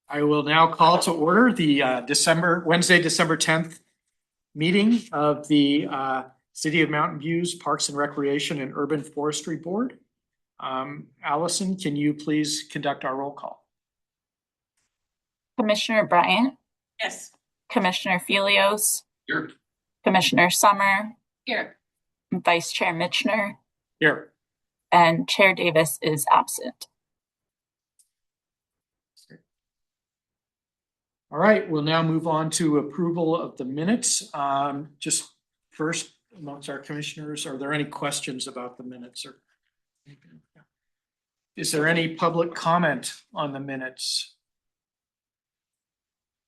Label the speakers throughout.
Speaker 1: I will now call to order the Wednesday, December 10th meeting of the City of Mountain View's Parks and Recreation and Urban Forestry Board. Allison, can you please conduct our roll call?
Speaker 2: Commissioner Bryant?
Speaker 3: Yes.
Speaker 2: Commissioner Felios?
Speaker 4: Here.
Speaker 2: Commissioner Summer?
Speaker 3: Here.
Speaker 2: Vice Chair Mitchner?
Speaker 1: Here.
Speaker 2: And Chair Davis is absent.
Speaker 1: All right, we'll now move on to approval of the minutes. Just first, amongst our commissioners, are there any questions about the minutes? Or is there any public comment on the minutes?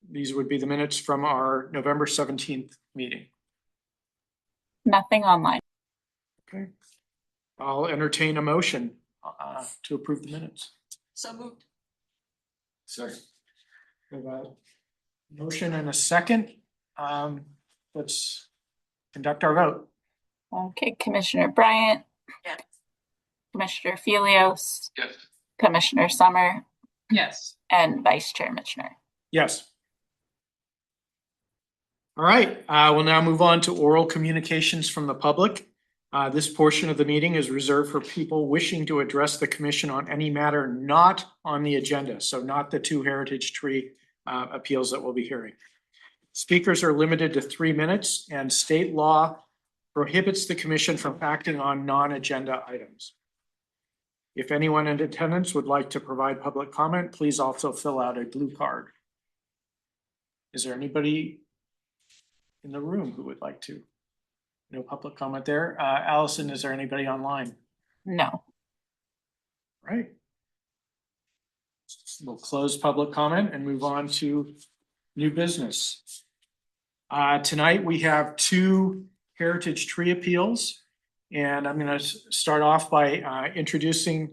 Speaker 1: These would be the minutes from our November 17th meeting.
Speaker 2: Nothing online.
Speaker 1: Okay. I'll entertain a motion to approve the minutes.
Speaker 3: So moved.
Speaker 1: Second. We have a motion and a second. Let's conduct our vote.
Speaker 2: Okay, Commissioner Bryant?
Speaker 3: Yes.
Speaker 2: Commissioner Felios?
Speaker 4: Yes.
Speaker 2: Commissioner Summer?
Speaker 3: Yes.
Speaker 2: And Vice Chair Mitchner.
Speaker 1: Yes. All right, we'll now move on to oral communications from the public. This portion of the meeting is reserved for people wishing to address the commission on any matter not on the agenda, so not the two heritage tree appeals that we'll be hearing. Speakers are limited to 3 minutes, and state law prohibits the commission from acting on non-agenda items. If anyone in attendance would like to provide public comment, please also fill out a blue card. Is there anybody in the room who would like to? No public comment there. Allison, is there anybody online?
Speaker 2: No.
Speaker 1: Right. We'll close public comment and move on to new business. Tonight we have 2 heritage tree appeals, and I'm going to start off by introducing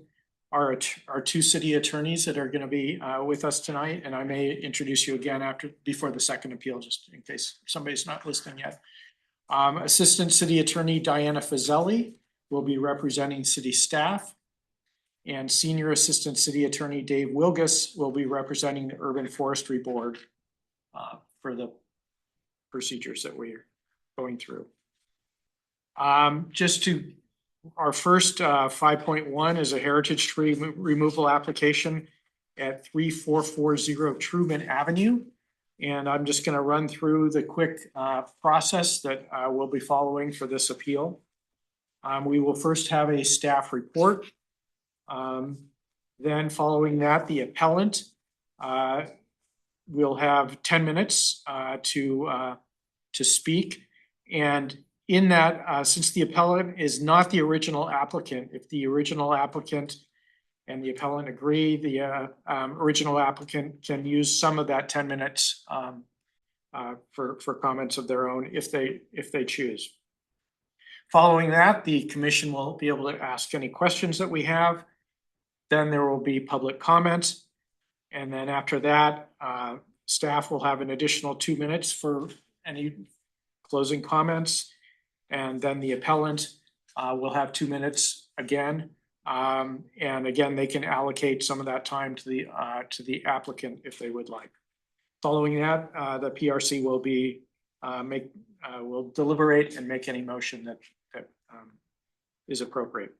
Speaker 1: our 2 city attorneys that are going to be with us tonight, and I may introduce you again before the second appeal, just in case somebody's not listening yet. Assistant City Attorney Diana Fazzelli will be representing city staff, and Senior Assistant City Attorney Dave Wilgus will be representing the Urban Forestry Board for the procedures that we're going through. Our first 5.1 is a heritage tree removal application at 3440 Truman Avenue. And I'm just going to run through the quick process that we'll be following for this appeal. We will first have a staff report. Then following that, the appellant will have 10 minutes to speak. And in that, since the appellant is not the original applicant, if the original applicant and the appellant agree, the original applicant can use some of that 10 minutes for comments of their own if they choose. Following that, the commission will be able to ask any questions that we have. Then there will be public comments. And then after that, staff will have an additional 2 minutes for any closing comments. And then the appellant will have 2 minutes again. And again, they can allocate some of that time to the applicant if they would like. Following that, the PRC will will deliberate and make any motion that is appropriate.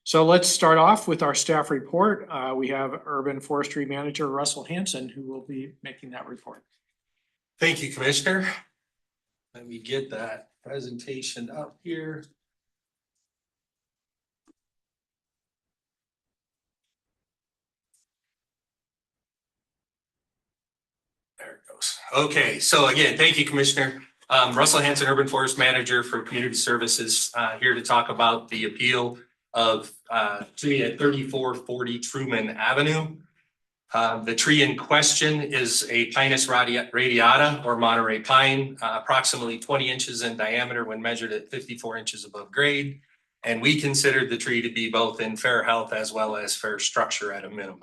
Speaker 1: So let's start off with our staff report. We have Urban Forestry Manager Russell Hanson, who will be making that report.
Speaker 4: Thank you, Commissioner. Let me get that presentation up here. There it goes. Okay, so again, thank you, Commissioner. Russell Hanson, Urban Forest Manager for Community Services, here to talk about the appeal of tree at 3440 Truman Avenue. The tree in question is a Pinus radiata or Monterey pine, approximately 20 inches in diameter when measured at 54 inches above grade. And we considered the tree to be both in fair health as well as fair structure at a minimum.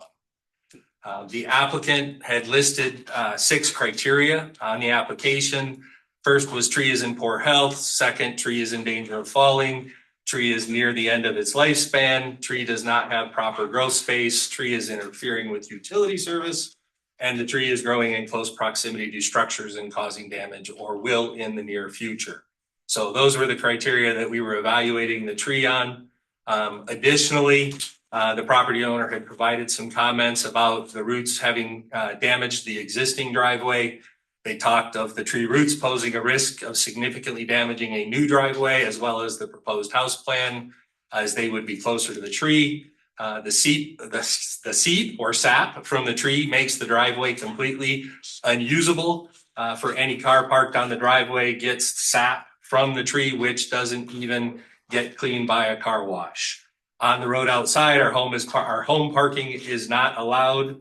Speaker 4: The applicant had listed 6 criteria on the application. First was tree is in poor health. Second, tree is in danger of falling. Tree is near the end of its lifespan. Tree does not have proper growth space. Tree is interfering with utility service. and the tree is growing in close proximity to structures and causing damage or will in the near future. So those were the criteria that we were evaluating the tree on. Additionally, the property owner had provided some comments about the roots having damaged the existing driveway. They talked of the tree roots posing a risk of significantly damaging a new driveway as well as the proposed house plan, as they would be closer to the tree. The seed or sap from the tree makes the driveway completely unusable for any car parked on the driveway. Gets sap from the tree, which doesn't even get cleaned by a car wash. On the road outside, our home parking is not allowed.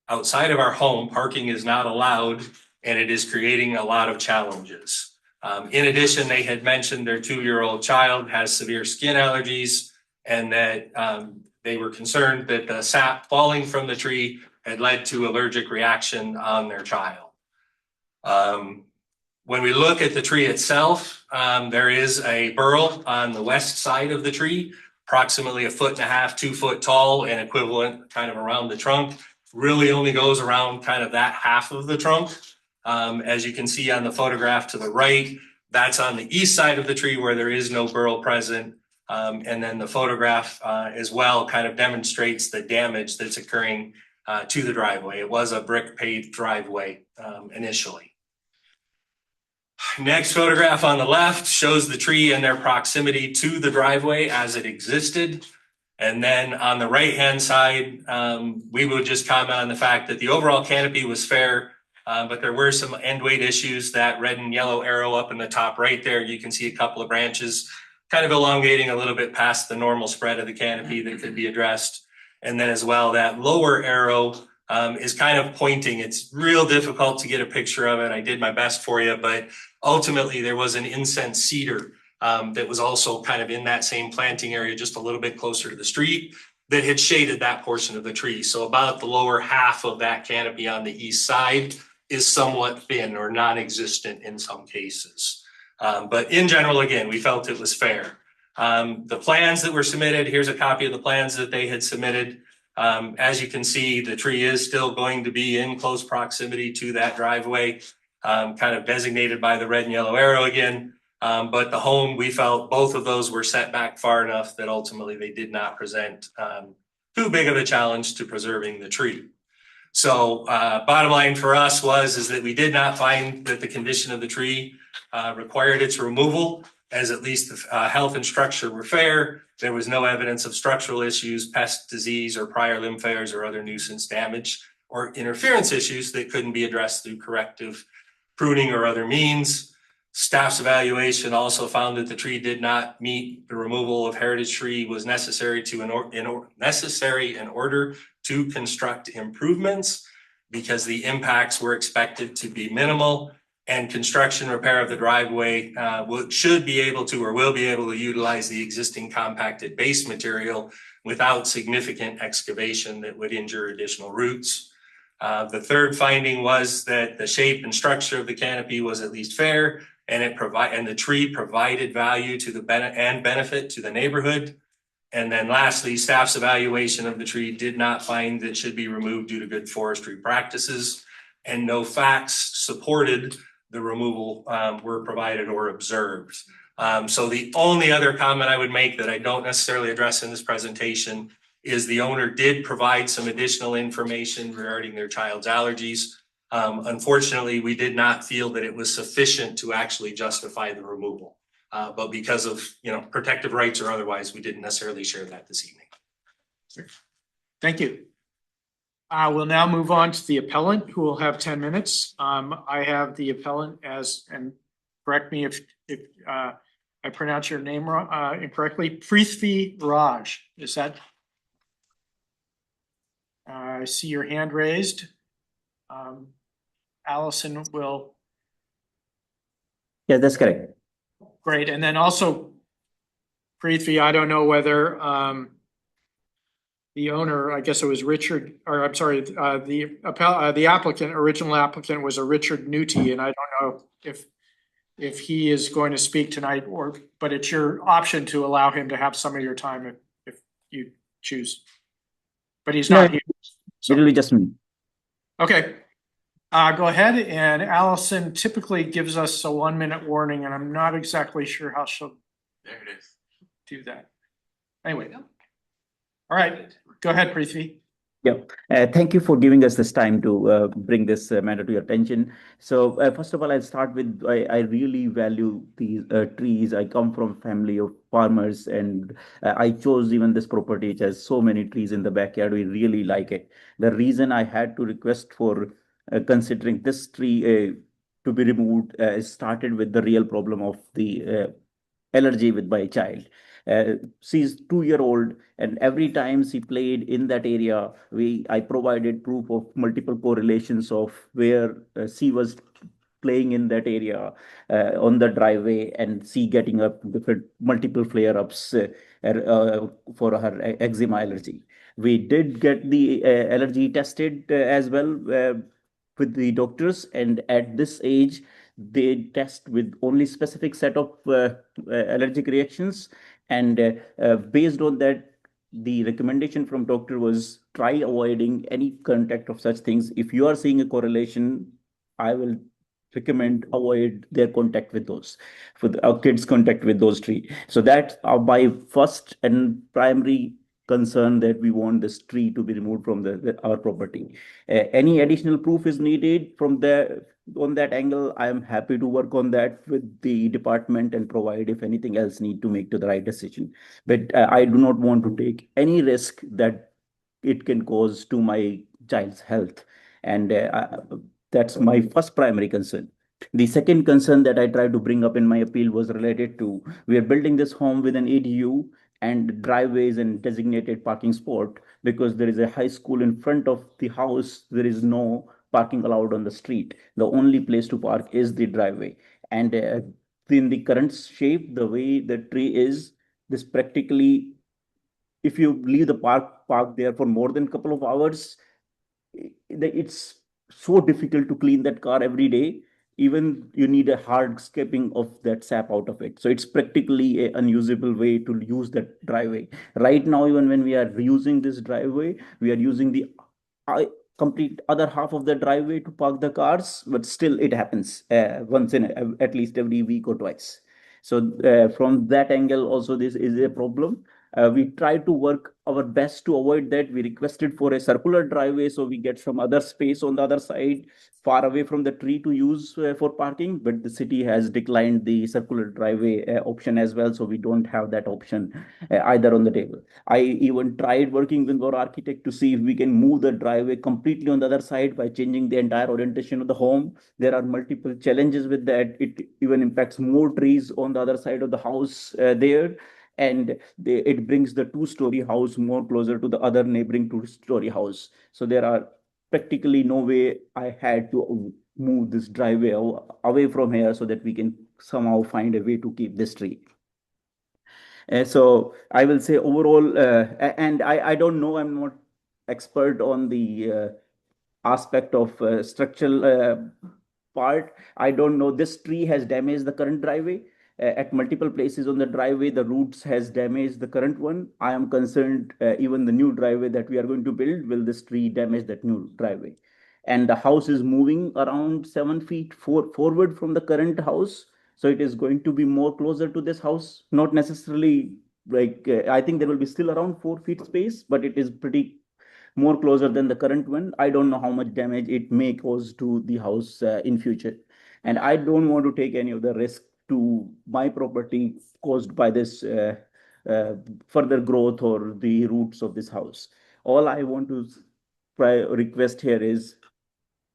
Speaker 4: Outside of our home, parking is not allowed, and it is creating a lot of challenges. In addition, they had mentioned their 2-year-old child has severe skin allergies, and that they were concerned that the sap falling from the tree had led to allergic reaction on their child. When we look at the tree itself, there is a burl on the west side of the tree, approximately 1.5 feet, 2 foot tall and equivalent kind of around the trunk. Really only goes around kind of that half of the trunk. As you can see on the photograph to the right, that's on the east side of the tree where there is no burl present. And then the photograph as well kind of demonstrates the damage that's occurring to the driveway. It was a brick paved driveway initially. Next photograph on the left shows the tree and their proximity to the driveway as it existed. And then on the right-hand side, we would just comment on the fact that the overall canopy was fair, but there were some end weight issues. That red and yellow arrow up in the top right there, you can see a couple of branches kind of elongating a little bit past the normal spread of the canopy that could be addressed. And then as well, that lower arrow is kind of pointing. It's real difficult to get a picture of it. I did my best for you, but ultimately there was an incense cedar that was also kind of in that same planting area, just a little bit closer to the street, that had shaded that portion of the tree. So about the lower half of that canopy on the east side is somewhat thin or non-existent in some cases. But in general, again, we felt it was fair. The plans that were submitted, here's a copy of the plans that they had submitted. As you can see, the tree is still going to be in close proximity to that driveway, kind of designated by the red and yellow arrow again. But the home, we felt both of those were set back far enough that ultimately they did not present too big of a challenge to preserving the tree. So bottom line for us is that we did not find that the condition of the tree required its removal, as at least the health and structure were fair. There was no evidence of structural issues, pest disease, or prior limb failures or other nuisance damage or interference issues that couldn't be addressed through corrective pruning or other means. Staff's evaluation also found that the tree did not meet the removal of heritage tree was necessary in order to construct improvements, because the impacts were expected to be minimal, and construction repair of the driveway should be able to or will be able to utilize the existing compacted base material without significant excavation that would injure additional roots. The third finding was that the shape and structure of the canopy was at least fair, and the tree provided value to the benefit to the neighborhood. And then lastly, staff's evaluation of the tree did not find that it should be removed due to good forestry practices, and no facts supported the removal were provided or observed. So the only other comment I would make that I don't necessarily address in this presentation is the owner did provide some additional information regarding their child's allergies. Unfortunately, we did not feel that it was sufficient to actually justify the removal. But because of protective rights or otherwise, we didn't necessarily share that this evening.
Speaker 1: Thank you. We'll now move on to the appellant, who will have 10 minutes. I have the appellant as, and correct me if I pronounce your name wrong, incorrectly, Prithvi Raj. Is that? I see your hand raised. Allison will.
Speaker 3: Yeah, that's correct.
Speaker 1: Great. And then also, Prithvi, I don't know whether the owner, I guess it was Richard, or I'm sorry, the applicant, original applicant was a Richard Newty, and I don't know if he is going to speak tonight, but it's your option to allow him to have some of your time if you choose. But he's not here.
Speaker 3: It will be just me.
Speaker 1: Okay, go ahead, and Allison typically gives us a 1 minute warning, and I'm not exactly sure how she'll
Speaker 4: There it is.
Speaker 1: do that. Anyway. All right, go ahead, Prithvi.
Speaker 3: Yeah, thank you for giving us this time to bring this matter to your attention. So, first of all, I'll start with I really value these trees. I come from a family of farmers, and I chose even this property. It has so many trees in the backyard. We really like it. The reason I had to request for considering this tree to be removed started with the real problem of the allergy with my child. She's 2 year old, and every time she played in that area, I provided proof of multiple correlations of where she was playing in that area on the driveway, and she getting up different multiple flare ups for her eczema allergy. We did get the allergy tested as well with the doctors, and at this age they test with only specific set of allergic reactions, and based on that, the recommendation from doctor was try avoiding any contact of such things. If you are seeing a correlation, I will recommend avoid their contact with those, for our kids contact with those tree. So that's my first and primary concern, that we want this tree to be removed from our property. Any additional proof is needed from the on that angle. I am happy to work on that with the department and provide if anything else need to make to the right decision. But I do not want to take any risk that it can cause to my child's health, and that's my first primary concern. The second concern that I tried to bring up in my appeal was related to, we are building this home with an ADU and driveways and designated parking spot. Because there is a high school in front of the house, there is no parking allowed on the street. The only place to park is the driveway. And in the current shape, the way the tree is, this practically, if you leave the park there for more than a couple of hours, it's so difficult to clean that car every day. Even you need a hard scraping of that sap out of it. So it's practically a unusable way to use that driveway. Right now, even when we are using this driveway, we are using the uh, complete other half of the driveway to park the cars, but still it happens once in at least every week or twice. So from that angle, also this is a problem. We try to work our best to avoid that. We requested for a circular driveway so we get some other space on the other side, far away from the tree to use for parking. But the city has declined the circular driveway option as well, so we don't have that option either on the table. I even tried working with our architect to see if we can move the driveway completely on the other side by changing the entire orientation of the home. There are multiple challenges with that. It even impacts more trees on the other side of the house there, and it brings the two-story house more closer to the other neighboring two-story house. So there are practically no way I had to move this driveway away from here so that we can somehow find a way to keep this tree. So I will say overall, and I don't know, I'm not expert on the aspect of structural part. I don't know. This tree has damaged the current driveway. At multiple places on the driveway, the roots has damaged the current one. I am concerned even the new driveway that we are going to build, will this tree damage that new driveway? And the house is moving around 7 feet forward from the current house. So it is going to be more closer to this house, not necessarily like, I think there will be still around 4 feet space, but it is pretty more closer than the current one. I don't know how much damage it may cause to the house in future. And I don't want to take any of the risk to my property caused by this uh, further growth or the roots of this house. All I want to request here is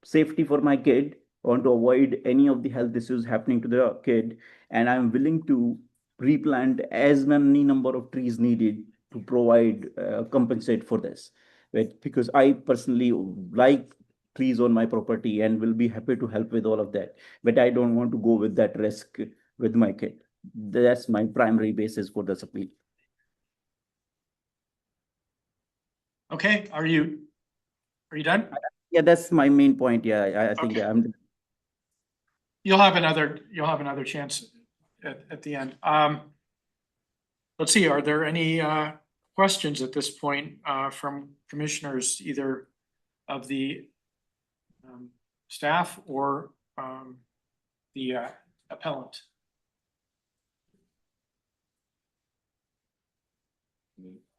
Speaker 3: safety for my kid. I want to avoid any of the health issues happening to the kid, and I'm willing to replant as many number of trees needed to provide compensate for this. But because I personally like trees on my property and will be happy to help with all of that, but I don't want to go with that risk with my kid. That's my primary basis for this appeal.
Speaker 1: Okay, are you done?
Speaker 3: Yeah, that's my main point. Yeah, I think
Speaker 1: Okay.
Speaker 3: I'm.
Speaker 1: You'll have another chance at the end. Let's see, are there any questions at this point from commissioners, either of the staff or the appellant.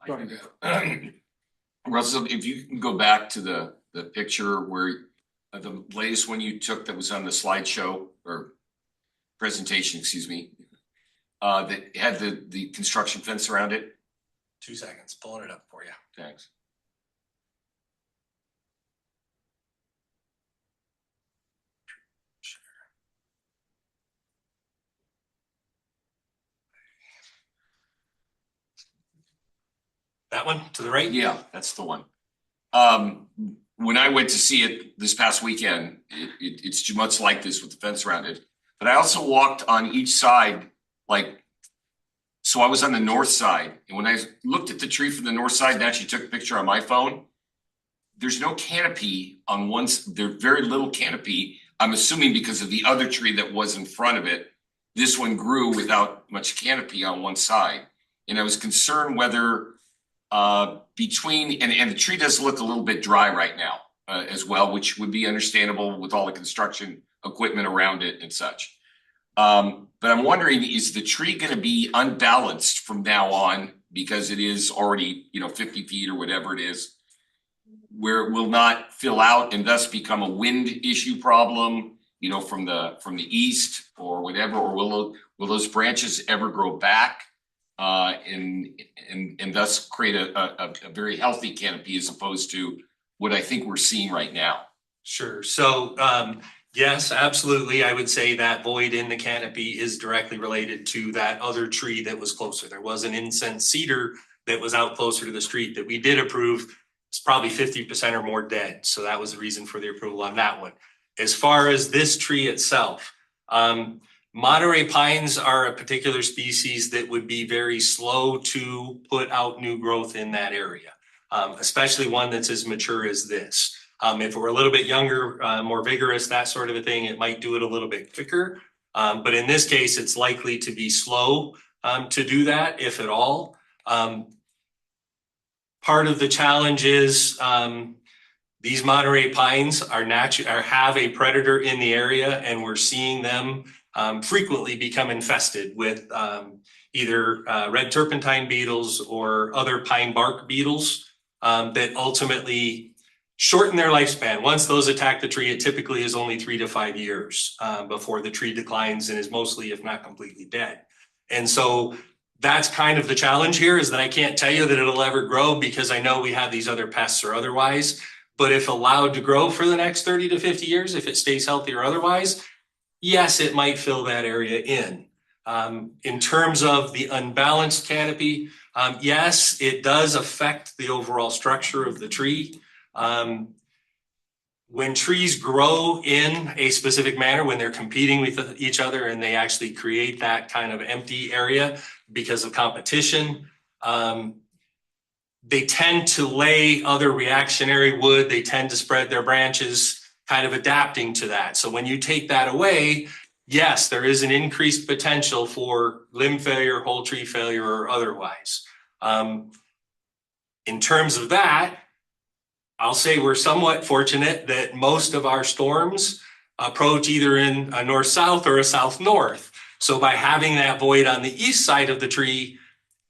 Speaker 1: Go ahead.
Speaker 5: Russell, if you can go back to the picture where the latest one you took that was on the slideshow or presentation, excuse me, that had the construction fence around it.
Speaker 4: 2 seconds, pulling it up for you.
Speaker 5: Thanks.
Speaker 4: That one to the right?
Speaker 5: Yeah, that's the one. When I went to see it this past weekend, it's too much like this with the fence around it. But I also walked on each side, so I was on the north side. And when I looked at the tree from the north side and actually took a picture on my phone, there's no canopy on one, there's very little canopy. I'm assuming because of the other tree that was in front of it, this one grew without much canopy on one side. And I was concerned whether between, and the tree does look a little bit dry right now as well, which would be understandable with all the construction equipment around it and such. But I'm wondering, is the tree going to be unbalanced from now on because it is already, 50 feet or whatever it is, where it will not fill out and thus become a wind issue problem, from the east or whatever, or will those branches ever grow back and thus create a very healthy canopy as opposed to what I think we're seeing right now?
Speaker 4: Sure. So yes, absolutely. I would say that void in the canopy is directly related to that other tree that was closer. There was an incense cedar that was out closer to the street that we did approve. It's probably 50% or more dead. So that was the reason for the approval on that one. As far as this tree itself, Monterey pines are a particular species that would be very slow to put out new growth in that area, especially one that's as mature as this. If it were a little bit younger, more vigorous, that sort of a thing, it might do it a little bit quicker. But in this case, it's likely to be slow to do that, if at all. Part of the challenge is these Monterey pines have a predator in the area, and we're seeing them frequently become infested with either red turpentine beetles or other pine bark beetles that ultimately shorten their lifespan. Once those attack the tree, it typically is only 3 to 5 years before the tree declines and is mostly, if not completely, dead. And so that's kind of the challenge here, is that I can't tell you that it'll ever grow because I know we have these other pests or otherwise. But if allowed to grow for the next 30 to 50 years, if it stays healthy or otherwise, yes, it might fill that area in. In terms of the unbalanced canopy, yes, it does affect the overall structure of the tree. When trees grow in a specific manner, when they're competing with each other and they actually create that kind of empty area because of competition, they tend to lay other reactionary wood. They tend to spread their branches, kind of adapting to that. So when you take that away, yes, there is an increased potential for limb failure, whole tree failure, or otherwise. In terms of that, I'll say we're somewhat fortunate that most of our storms approach either in a north-south or a south-north. So by having that void on the east side of the tree,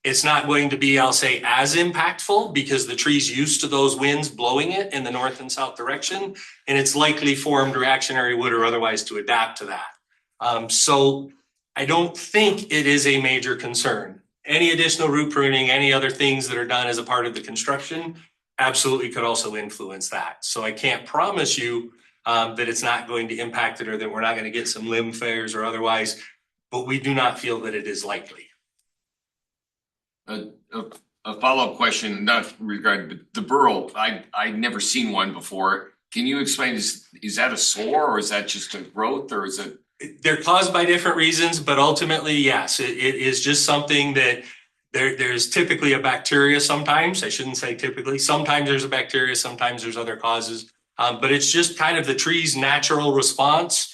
Speaker 4: it's not going to be, I'll say, as impactful because the tree's used to those winds blowing it in the north and south direction, and it's likely formed reactionary wood or otherwise to adapt to that. So I don't think it is a major concern. Any additional root pruning, any other things that are done as a part of the construction, absolutely could also influence that. So I can't promise you that it's not going to impact it or that we're not going to get some limb failures or otherwise, but we do not feel that it is likely.
Speaker 5: A follow-up question, not regarding the burl. I'd never seen one before. Can you explain, is that a sore or is that just a growth or is it?
Speaker 4: They're caused by different reasons, but ultimately, yes, it is just something that there's typically a bacteria sometimes. I shouldn't say typically. Sometimes there's a bacteria, sometimes there's other causes. But it's just kind of the tree's natural response.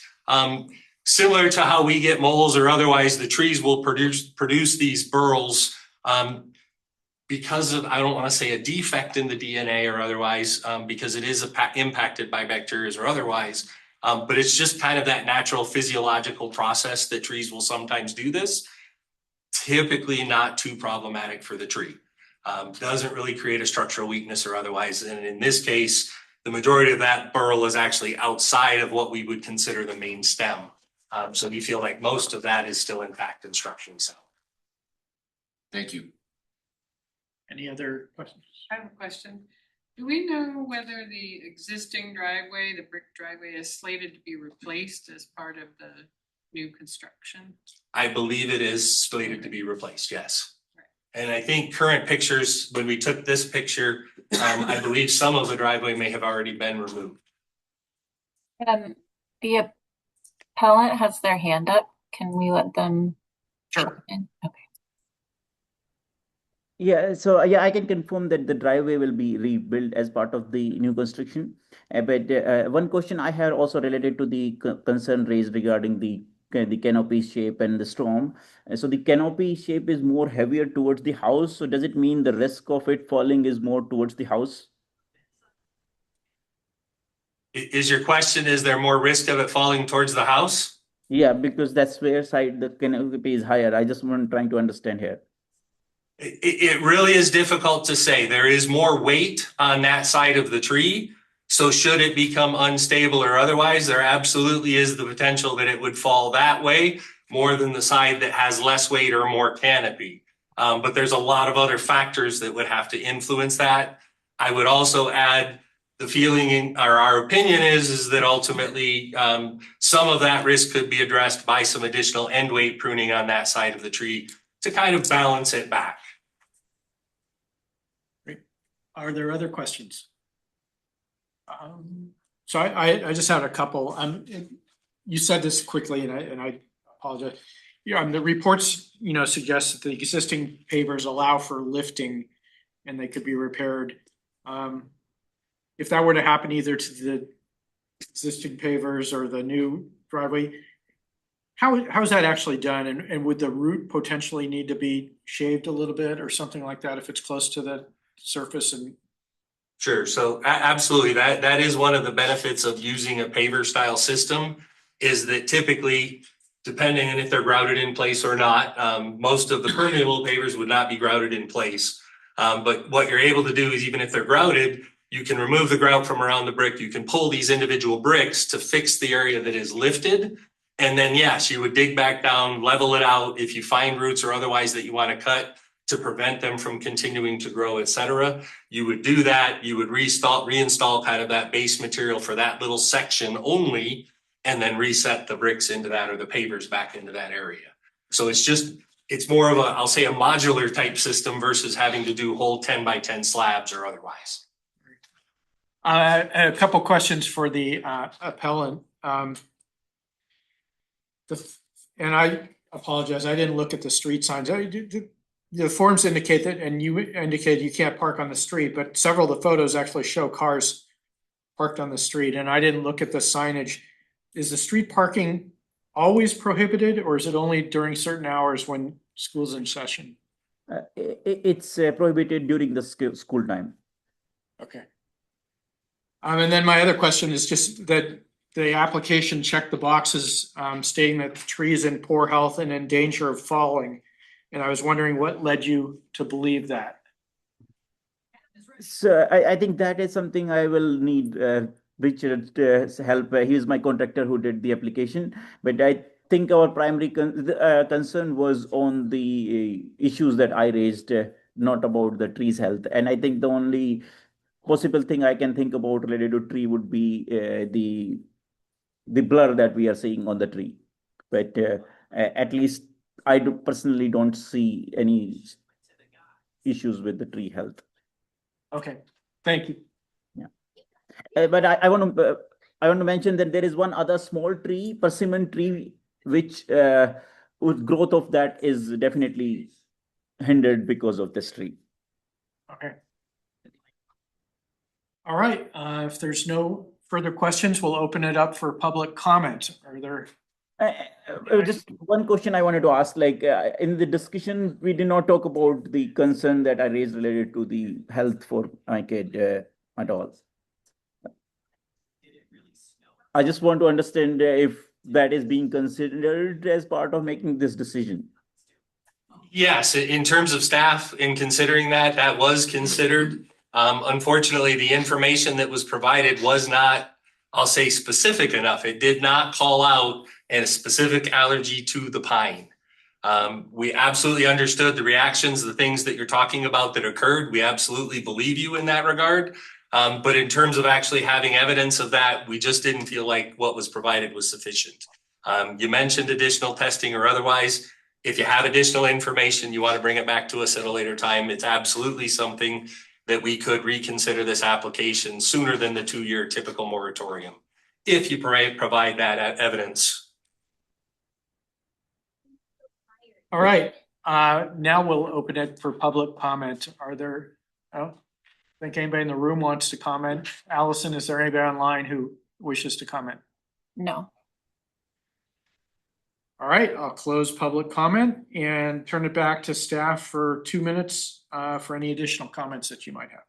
Speaker 4: Similar to how we get moles or otherwise, the trees will produce these burls because of, I don't want to say a defect in the DNA or otherwise, because it is impacted by bacteria or otherwise. But it's just kind of that natural physiological process that trees will sometimes do this. Typically not too problematic for the tree. Doesn't really create a structural weakness or otherwise. And in this case, the majority of that burl is actually outside of what we would consider the main stem. So we feel like most of that is still intact and structurally sound.
Speaker 5: Thank you.
Speaker 1: Any other questions?
Speaker 6: I have a question. Do we know whether the existing driveway, the brick driveway, is slated to be replaced as part of the new construction?
Speaker 4: I believe it is slated to be replaced, yes. And I think current pictures, when we took this picture, I believe some of the driveway may have already been removed.
Speaker 2: The appellant has their hand up. Can we let them?
Speaker 4: Sure.
Speaker 2: In? Okay.
Speaker 3: Yeah, so yeah, I can confirm that the driveway will be rebuilt as part of the new construction. But one question I had also related to the concern raised regarding the canopy shape and the storm. So the canopy shape is more heavier towards the house. So does it mean the risk of it falling is more towards the house?
Speaker 4: Is your question, is there more risk of it falling towards the house?
Speaker 3: Yeah, because that's where side the canopy is higher. I just want trying to understand here.
Speaker 4: It really is difficult to say. There is more weight on that side of the tree. So should it become unstable or otherwise, there absolutely is the potential that it would fall that way more than the side that has less weight or more canopy. But there's a lot of other factors that would have to influence that. I would also add the feeling or our opinion is that ultimately some of that risk could be addressed by some additional end weight pruning on that side of the tree to kind of balance it back.
Speaker 1: Are there other questions? So I just had a couple. You said this quickly, and I apologize. Yeah, the reports, suggest that the existing pavers allow for lifting, and they could be repaired. If that were to happen either to the existing pavers or the new driveway, how is that actually done? And would the root potentially need to be shaved a little bit or something like that if it's close to the surface? And
Speaker 4: Sure. So absolutely, that is one of the benefits of using a paver style system is that typically, depending on if they're grouted in place or not, most of the permeable pavers would not be grouted in place. But what you're able to do is even if they're grouted, you can remove the grout from around the brick. You can pull these individual bricks to fix the area that is lifted. And then, yes, you would dig back down, level it out. If you find roots or otherwise that you want to cut to prevent them from continuing to grow, et cetera, you would do that. You would reinstall kind of that base material for that little section only, and then reset the bricks into that or the pavers back into that area. So it's more of I'll say a modular type system versus having to do whole 10 by 10 slabs or otherwise.
Speaker 1: a couple questions for the appellant. And I apologize, I didn't look at the street signs. The forms indicate that, and you indicate you can't park on the street, but several of the photos actually show cars parked on the street, and I didn't look at the signage. Is the street parking always prohibited, or is it only during certain hours when school's in session?
Speaker 3: It's prohibited during the school time.
Speaker 1: Okay. And then my other question is just that the application checked the boxes stating that the tree is in poor health and in danger of falling. And I was wondering what led you to believe that?
Speaker 3: So I think that is something I will need Richard's help. He is my contractor who did the application, but I think our primary concern was on the issues that I raised, not about the tree's health. And I think the only possible thing I can think about related to tree would be the blur that we are seeing on the tree. But at least I personally don't see any issues with the tree health.
Speaker 1: Okay, thank you.
Speaker 3: Yeah, but I want to mention that there is one other small tree, persimmon tree, which with growth of that is definitely hindered because of this tree.
Speaker 1: Okay. All right, if there's no further questions, we'll open it up for public comment. Are there
Speaker 3: Just one question I wanted to ask, like in the discussion, we did not talk about the concern that I raised related to the health for my kid at all. I just want to understand if that is being considered as part of making this decision.
Speaker 4: Yes, in terms of staff in considering that, that was considered. Unfortunately, the information that was provided was not, I'll say, specific enough. It did not call out a specific allergy to the pine. We absolutely understood the reactions, the things that you're talking about that occurred. We absolutely believe you in that regard. But in terms of actually having evidence of that, we just didn't feel like what was provided was sufficient. You mentioned additional testing or otherwise. If you have additional information, you want to bring it back to us at a later time, it's absolutely something that we could reconsider this application sooner than the 2-year typical moratorium, if you provide that evidence.
Speaker 1: All right, now we'll open it for public comment. Are there, I don't think anybody in the room wants to comment. Allison, is there anybody online who wishes to comment?
Speaker 2: No.
Speaker 1: All right, I'll close public comment and turn it back to staff for 2 minutes for any additional comments that you might have.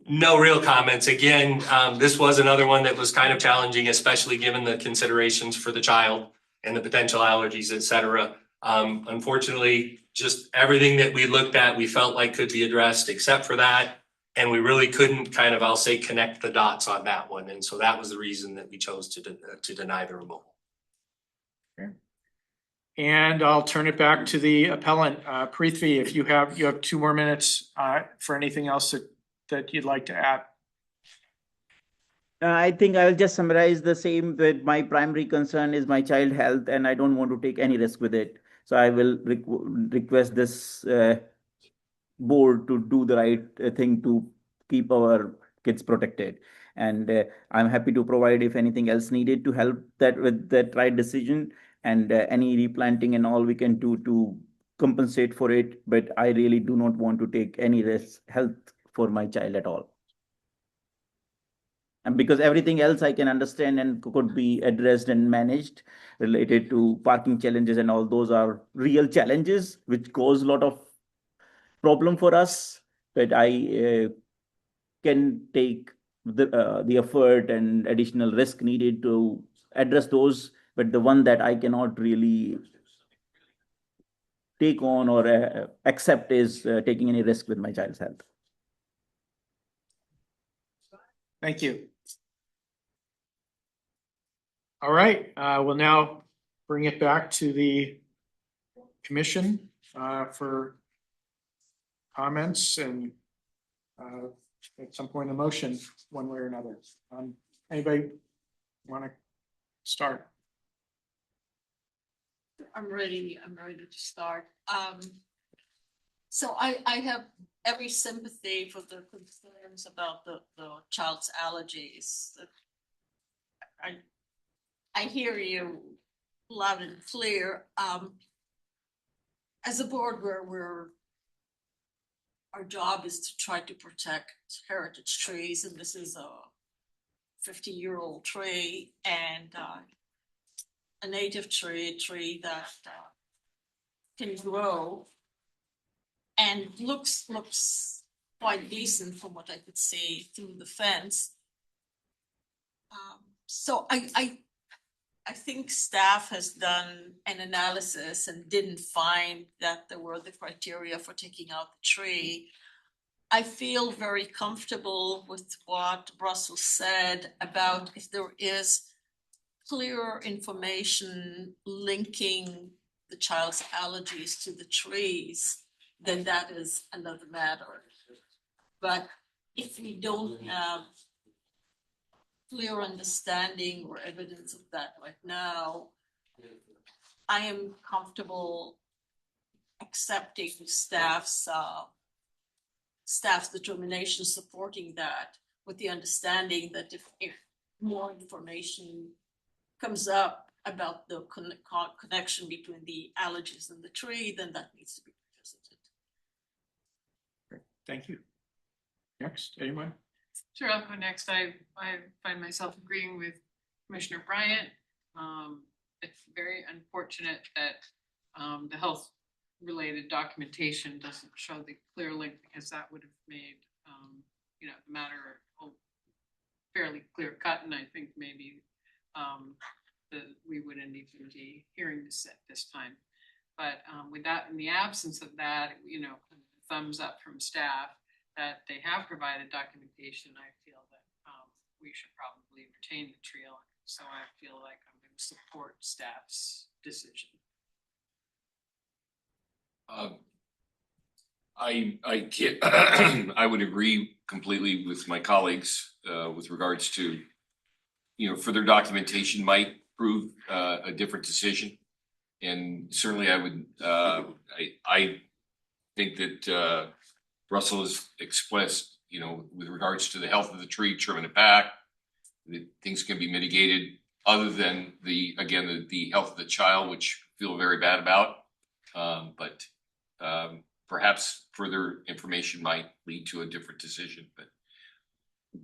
Speaker 4: No real comments. Again, this was another one that was kind of challenging, especially given the considerations for the child and the potential allergies, et cetera. Unfortunately, just everything that we looked at, we felt like could be addressed except for that. And we really couldn't kind of, I'll say, connect the dots on that one. And so that was the reason that we chose to deny the removal.
Speaker 1: Okay. And I'll turn it back to the appellant, Prithvi, if you have 2 more minutes for anything else that you'd like to add.
Speaker 3: I think I will just summarize the same, that my primary concern is my child health and I don't want to take any risk with it. So I will request this board to do the right thing to keep our kids protected. And I'm happy to provide if anything else needed to help that with that right decision, and any replanting and all we can do to compensate for it. But I really do not want to take any risk health for my child at all. And because everything else I can understand and could be addressed and managed related to parking challenges, and all those are real challenges which cause a lot of problem for us. But I can take the effort and additional risk needed to address those. But the one that I cannot really take on or accept is taking any risk with my child's health.
Speaker 1: Thank you. All right, we'll now bring it back to the commission for comments and at some point a motion one way or another. Anybody want to start?
Speaker 7: I'm ready to start. So I have every sympathy for the concerns about the child's allergies. I hear you loud and clear. As a board, our job is to try to protect heritage trees, and this is a 50-year-old tree and a native tree that can grow and looks quite decent from what I could see through the fence. So I think staff has done an analysis and didn't find that there were the criteria for taking out the tree. I feel very comfortable with what Russell said about if there is clear information linking the child's allergies to the trees, then that is another matter. But if we don't have clear understanding or evidence of that right now, I am comfortable accepting staff's determination supporting that, with the understanding that if more information comes up about the connection between the allergies and the tree, then that needs to be revisited.
Speaker 1: Great. Thank you. Next, anyone?
Speaker 6: Sure, I'll go next. I find myself agreeing with Commissioner Bryant. it's very unfortunate that the health related documentation doesn't show the clear link, because that would have made the matter fairly clear cut, and I think maybe that we wouldn't even be hearing this at this time. But with that, in the absence of that, thumbs up from staff that they have provided documentation, I feel that we should probably retain the tree element. So I feel like I'm going to support staff's decision.
Speaker 5: I can't, I would agree completely with my colleagues, with regards to, further documentation might prove, a different decision. And certainly I would, I think that, Russell has expressed, with regards to the health of the tree, trimming it back, that things can be mitigated other than the health of the child, which I feel very bad about. But perhaps further information might lead to a different decision. But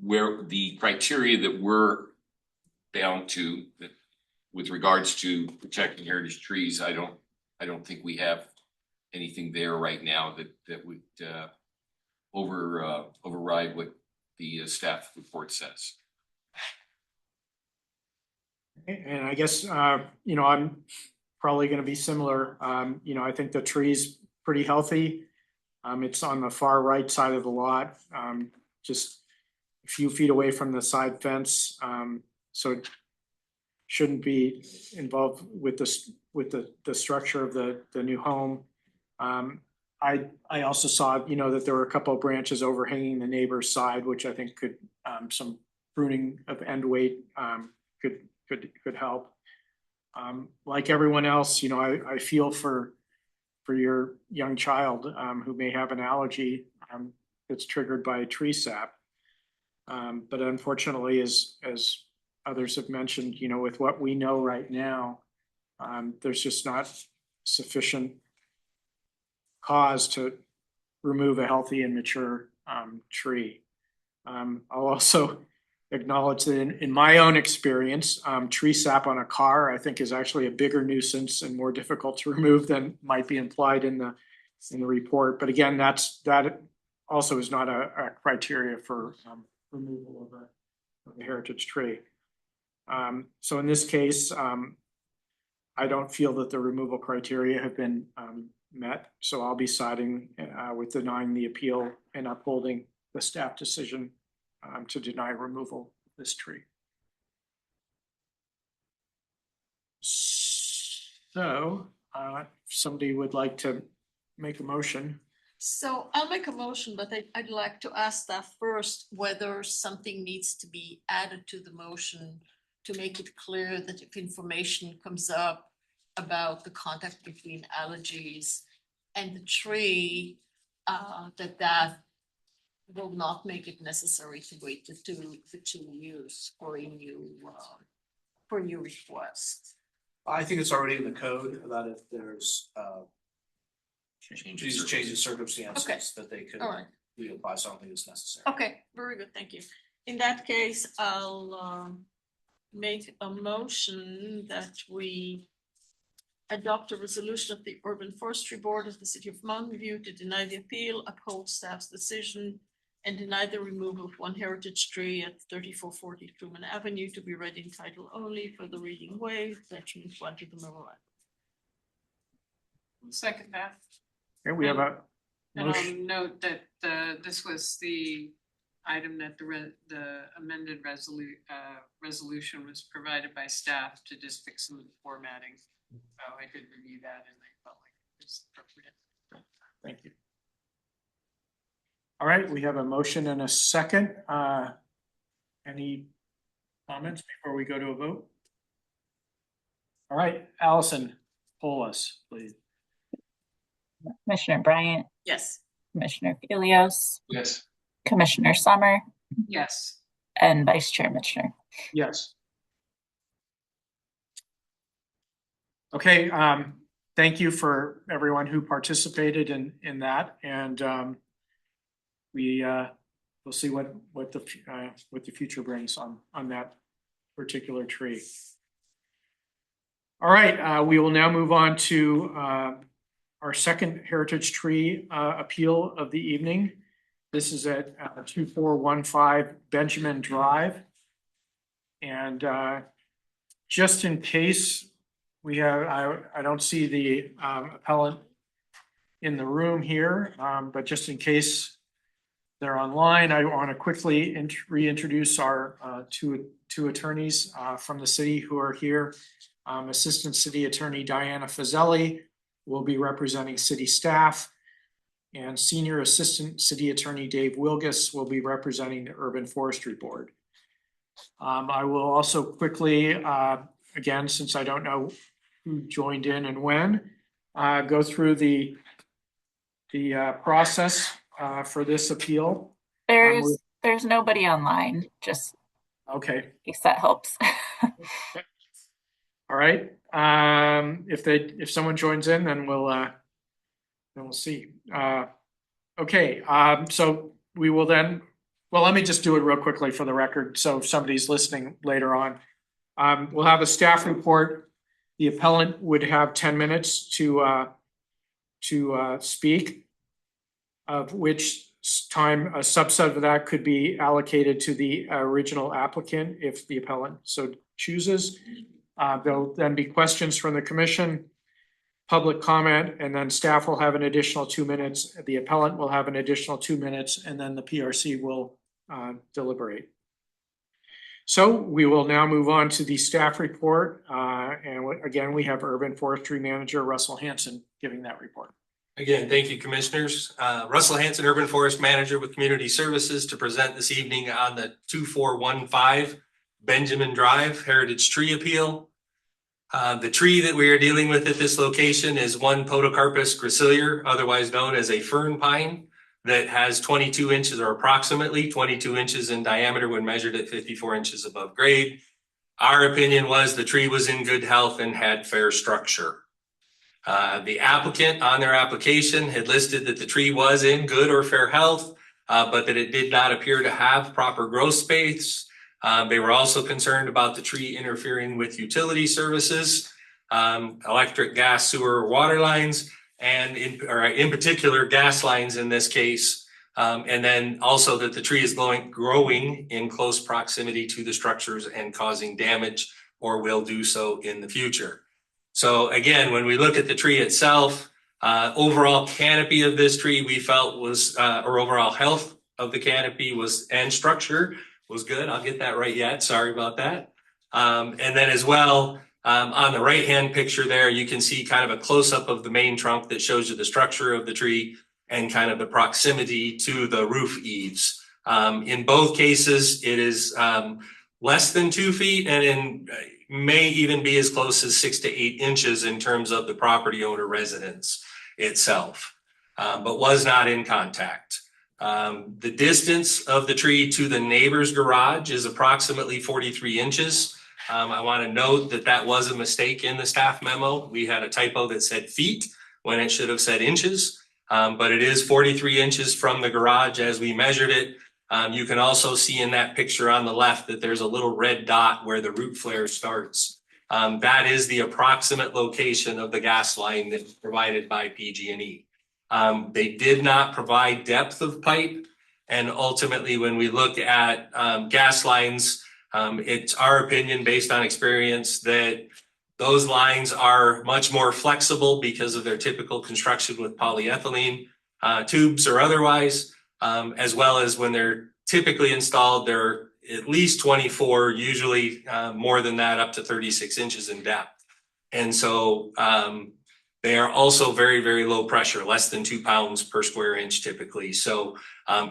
Speaker 5: where the criteria that we're bound to, that with regards to protecting heritage trees, I don't think we have anything there right now that would override what the staff report says.
Speaker 1: And I guess, I'm probably going to be similar. I think the tree's pretty healthy. It's on the far right side of the lot, just a few feet away from the side fence. So it shouldn't be involved with the structure of the new home. I also saw, that there were a couple of branches overhanging the neighbor's side, which I think could, some pruning of end weight, could help. Like everyone else, I feel for your young child, who may have an allergy, that's triggered by tree sap. But unfortunately, as others have mentioned, with what we know right now, there's just not sufficient cause to remove a healthy and mature tree. I'll also acknowledge that in my own experience, tree sap on a car, I think, is actually a bigger nuisance and more difficult to remove than might be implied in the report. But again, that also is not a criteria for removal of a heritage tree. So in this case, I don't feel that the removal criteria have been met. So I'll be siding with denying the appeal and upholding the staff decision to deny removal of this tree. So if somebody would like to make a motion.
Speaker 7: So I'll make a motion, but I'd like to ask staff first whether something needs to be added to the motion to make it clear that if information comes up about the contact between allergies and the tree, that will not make it necessary to wait the 2 years for a new request.
Speaker 8: I think it's already in the code about if there's these changes circumstances
Speaker 7: Okay.
Speaker 8: that they could
Speaker 7: All right.
Speaker 8: reapply something that's necessary.
Speaker 7: Okay, very good, thank you. In that case, I'll make a motion that we adopt a resolution of the Urban Forestry Board of the City of Mountain View to deny the appeal, uphold staff's decision, and deny the removal of one heritage tree at 3440 Truman Avenue to be read in title only for the reading waive, attachment 1 to the memorandum.
Speaker 6: Second that.
Speaker 1: Okay, we have a
Speaker 6: And
Speaker 1: motion.
Speaker 6: I'll note that this was the item that the amended resolution was provided by staff to just fix some of the formatting. So I did review that and I felt like it was appropriate.
Speaker 1: Thank you. All right, we have a motion and a second. Any comments before we go to a vote? All right, Allison, poll us, please.
Speaker 2: Commissioner Bryant,
Speaker 7: Yes.
Speaker 2: Commissioner Filios,
Speaker 5: Yes.
Speaker 2: Commissioner Summer,
Speaker 6: Yes.
Speaker 2: and Vice Chair Mitchner.
Speaker 1: Yes. Okay, thank you for everyone who participated in that, and we'll see what the future brings on that particular tree. All right, we will now move on to our second heritage tree appeal of the evening. This is at 2415 Benjamin Drive. And just in case we have, I don't see the appellant in the room here, but just in case they're online, I want to quickly reintroduce our two attorneys from the city who are here. Assistant City Attorney Diana Fazzelli will be representing city staff, and Senior Assistant City Attorney Dave Wilgus will be representing the Urban Forestry Board. I will also quickly, again, since I don't know who joined in and when, go through the process for this appeal.
Speaker 2: There's nobody online, just
Speaker 1: Okay.
Speaker 2: in case that helps.
Speaker 1: All right. If someone joins in, then we'll see. Okay. So we will then. Well, let me just do it real quickly for the record. So if somebody's listening later on, we'll have a staff report. The appellant would have 10 minutes to speak, of which time a subset of that could be allocated to the original applicant if the appellant so chooses. There'll then be questions from the commission, public comment, and then staff will have an additional 2 minutes. The appellant will have an additional 2 minutes, and then the PRC will deliberate. So we will now move on to the staff report. And again, we have Urban Forestry Manager Russell Hanson giving that report.
Speaker 4: Again, thank you, commissioners. Russell Hanson, Urban Forest Manager with Community Services, to present this evening on the 2415 Benjamin Drive Heritage Tree Appeal. The tree that we are dealing with at this location is one Podocarpus gracilier, otherwise known as a fern pine, that has 22 inches or approximately 22 inches in diameter when measured at 54 inches above grade. Our opinion was the tree was in good health and had fair structure. The applicant on their application had listed that the tree was in good or fair health, but that it did not appear to have proper growth space. They were also concerned about the tree interfering with utility services, electric, gas, sewer, water lines, and in particular gas lines in this case. And then also that the tree is growing in close proximity to the structures and causing damage or will do so in the future. So again, when we look at the tree itself, overall canopy of this tree we felt was, or overall health of the canopy was, and structure was good. I'll get that right yet. Sorry about that. And then as well, on the right-hand picture there, you can see kind of a close-up of the main trunk that shows you the structure of the tree and kind of the proximity to the roof eaves. In both cases, it is less than 2 feet and may even be as close as 6 to 8 inches in terms of the property owner residence itself, but was not in contact. The distance of the tree to the neighbor's garage is approximately 43 inches. I want to note that that was a mistake in the staff memo. We had a typo that said feet when it should have said inches, but it is 43 inches from the garage as we measured it. You can also see in that picture on the left that there's a little red dot where the root flare starts. That is the approximate location of the gas line that's provided by PG&E. They did not provide depth of pipe. And ultimately, when we look at gas lines, it's our opinion based on experience that those lines are much more flexible because of their typical construction with polyethylene tubes or otherwise, as well as when they're typically installed, they're at least 24, usually more than that, up to 36 inches in depth. And so they are also very, very low pressure, less than 2 pounds per square inch typically. So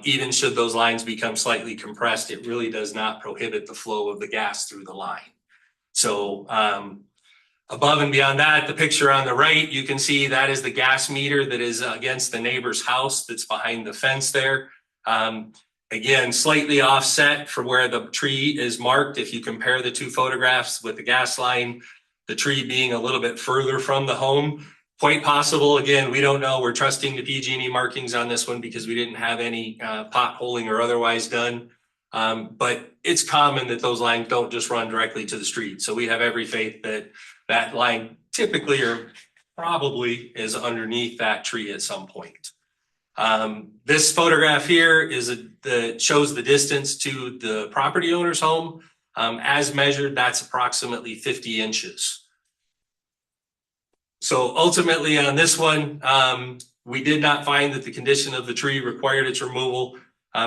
Speaker 4: even should those lines become slightly compressed, it really does not prohibit the flow of the gas through the line. So above and beyond that, the picture on the right, you can see that is the gas meter that is against the neighbor's house that's behind the fence there. Again, slightly offset from where the tree is marked. If you compare the two photographs with the gas line, the tree being a little bit further from the home, quite possible. Again, we don't know. We're trusting the PG&E markings on this one because we didn't have any potholing or otherwise done. But it's common that those lines don't just run directly to the street. So we have every faith that that line typically or probably is underneath that tree at some point. This photograph here is shows the distance to the property owner's home. As measured, that's approximately 50 inches. So ultimately on this one, we did not find that the condition of the tree required its removal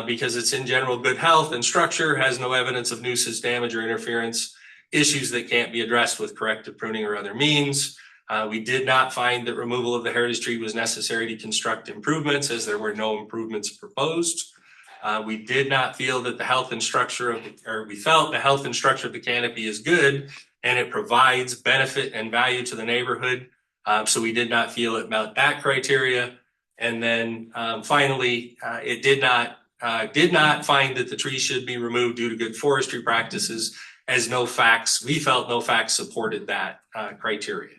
Speaker 4: because it's in general good health and structure, has no evidence of nuisance, damage, or interference, issues that can't be addressed with corrective pruning or other means. We did not find that removal of the heritage tree was necessary to construct improvements, as there were no improvements proposed. We did not feel that the health and structure of, we felt the health and structure of the canopy is good and it provides benefit and value to the neighborhood. So we did not feel it met that criteria. And then finally, it did not find that the tree should be removed due to good forestry practices, as we felt no facts supported that criteria.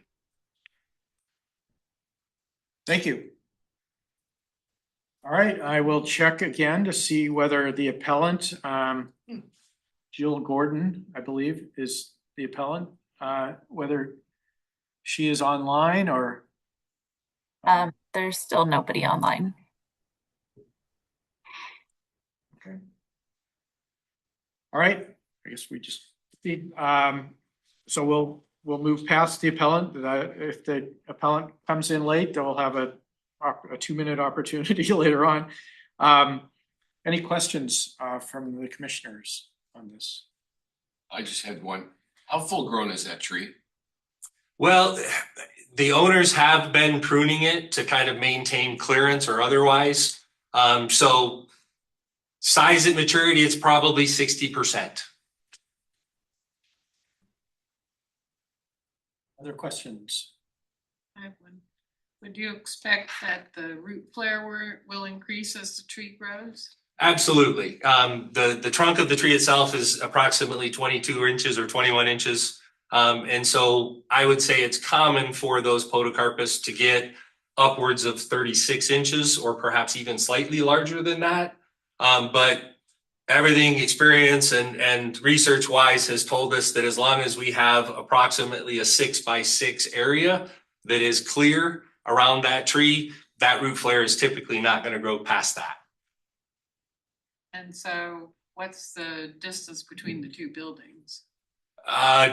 Speaker 1: Thank you. All right, I will check again to see whether the appellant, Jill Gordon, I believe, is the appellant, whether she is online or.
Speaker 2: There's still nobody online.
Speaker 1: Okay. All right, I guess we just need, so we'll move past the appellant. If the appellant comes in late, then we'll have a 2-minute opportunity later on. Any questions from the commissioners on this?
Speaker 5: I just had one. How full grown is that tree?
Speaker 4: Well, the owners have been pruning it to kind of maintain clearance or otherwise. So size at maturity, it's probably 60%.
Speaker 1: Other questions?
Speaker 6: I have one. Would you expect that the root flare will increase as the tree grows?
Speaker 4: Absolutely. The trunk of the tree itself is approximately 22 inches or 21 inches. And so I would say it's common for those podocarpus to get upwards of 36 inches or perhaps even slightly larger than that. But everything experience and research wise has told us that as long as we have approximately a 6x6 area that is clear around that tree, that root flare is typically not going to grow past that.
Speaker 6: And so what's the distance between the two buildings?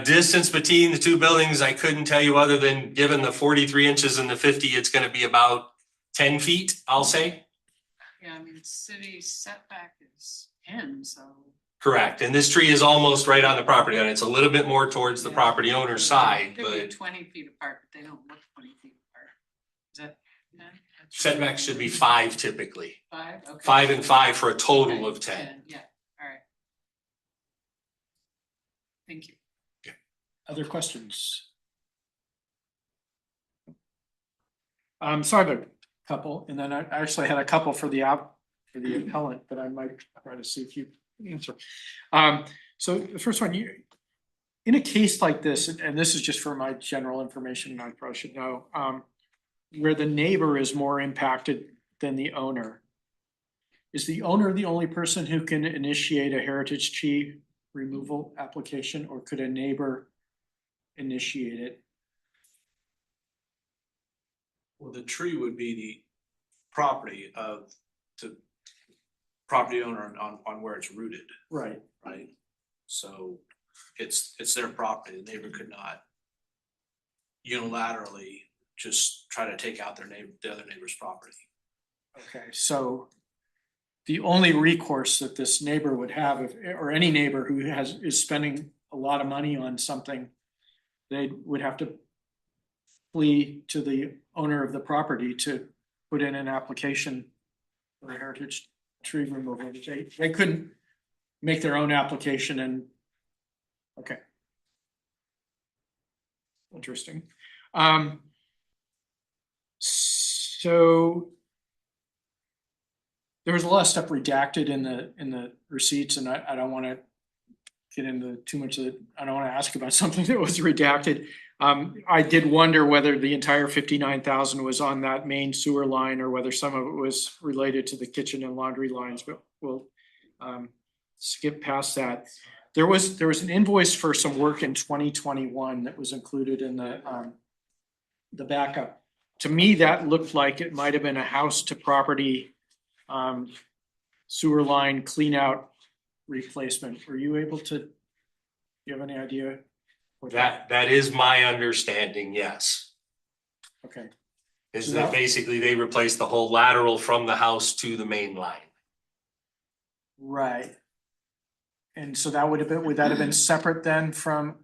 Speaker 4: Distance between the two buildings, I couldn't tell you other than given the 43 inches and the 50, it's going to be about 10 feet, I'll say.
Speaker 6: Yeah, I mean, city setback is 10, so.
Speaker 4: Correct. And this tree is almost right on the property line. It's a little bit more towards the property owner's side,
Speaker 6: Could be
Speaker 4: but
Speaker 6: 20 feet apart, but they don't look 20 feet apart. Is that?
Speaker 4: setbacks should be 5 typically.
Speaker 6: 5? Okay.
Speaker 4: 5 and 5 for a total
Speaker 6: Okay,
Speaker 4: of 10.
Speaker 6: Yeah, all right. Thank you.
Speaker 1: Other questions? So I have a couple, and then I actually had a couple for the appellant, but I might try to see if you answer. So the first one, in a case like this, and this is just for my general information, I probably should know, where the neighbor is more impacted than the owner, is the owner the only person who can initiate a heritage tree removal application, or could a neighbor initiate it?
Speaker 8: Well, the tree would be the property of the property owner on where it's rooted,
Speaker 1: Right.
Speaker 8: right? So it's their property. The neighbor could not unilaterally just try to take out the other neighbor's property.
Speaker 1: Okay, so the only recourse that this neighbor would have, or any neighbor who is spending a lot of money on something, they would have to flee to the owner of the property to put in an application for a heritage tree removal. They couldn't make their own application and, okay. Interesting. So there was a lot of stuff redacted in the receipts, and I don't want to get into too much of it. I don't want to ask about something that was redacted. I did wonder whether the entire 59,000 was on that main sewer line or whether some of it was related to the kitchen and laundry lines, but we'll skip past that. There was an invoice for some work in 2021 that was included in the backup. To me, that looked like it might have been a house to property sewer line clean out replacement. Were you able to, do you have any idea? what
Speaker 4: That is my understanding, yes.
Speaker 1: Okay,
Speaker 4: Is
Speaker 1: So
Speaker 4: that
Speaker 1: that-
Speaker 4: basically they replaced the whole lateral from the house to the main line.
Speaker 1: right. And so that would that have been separate then from,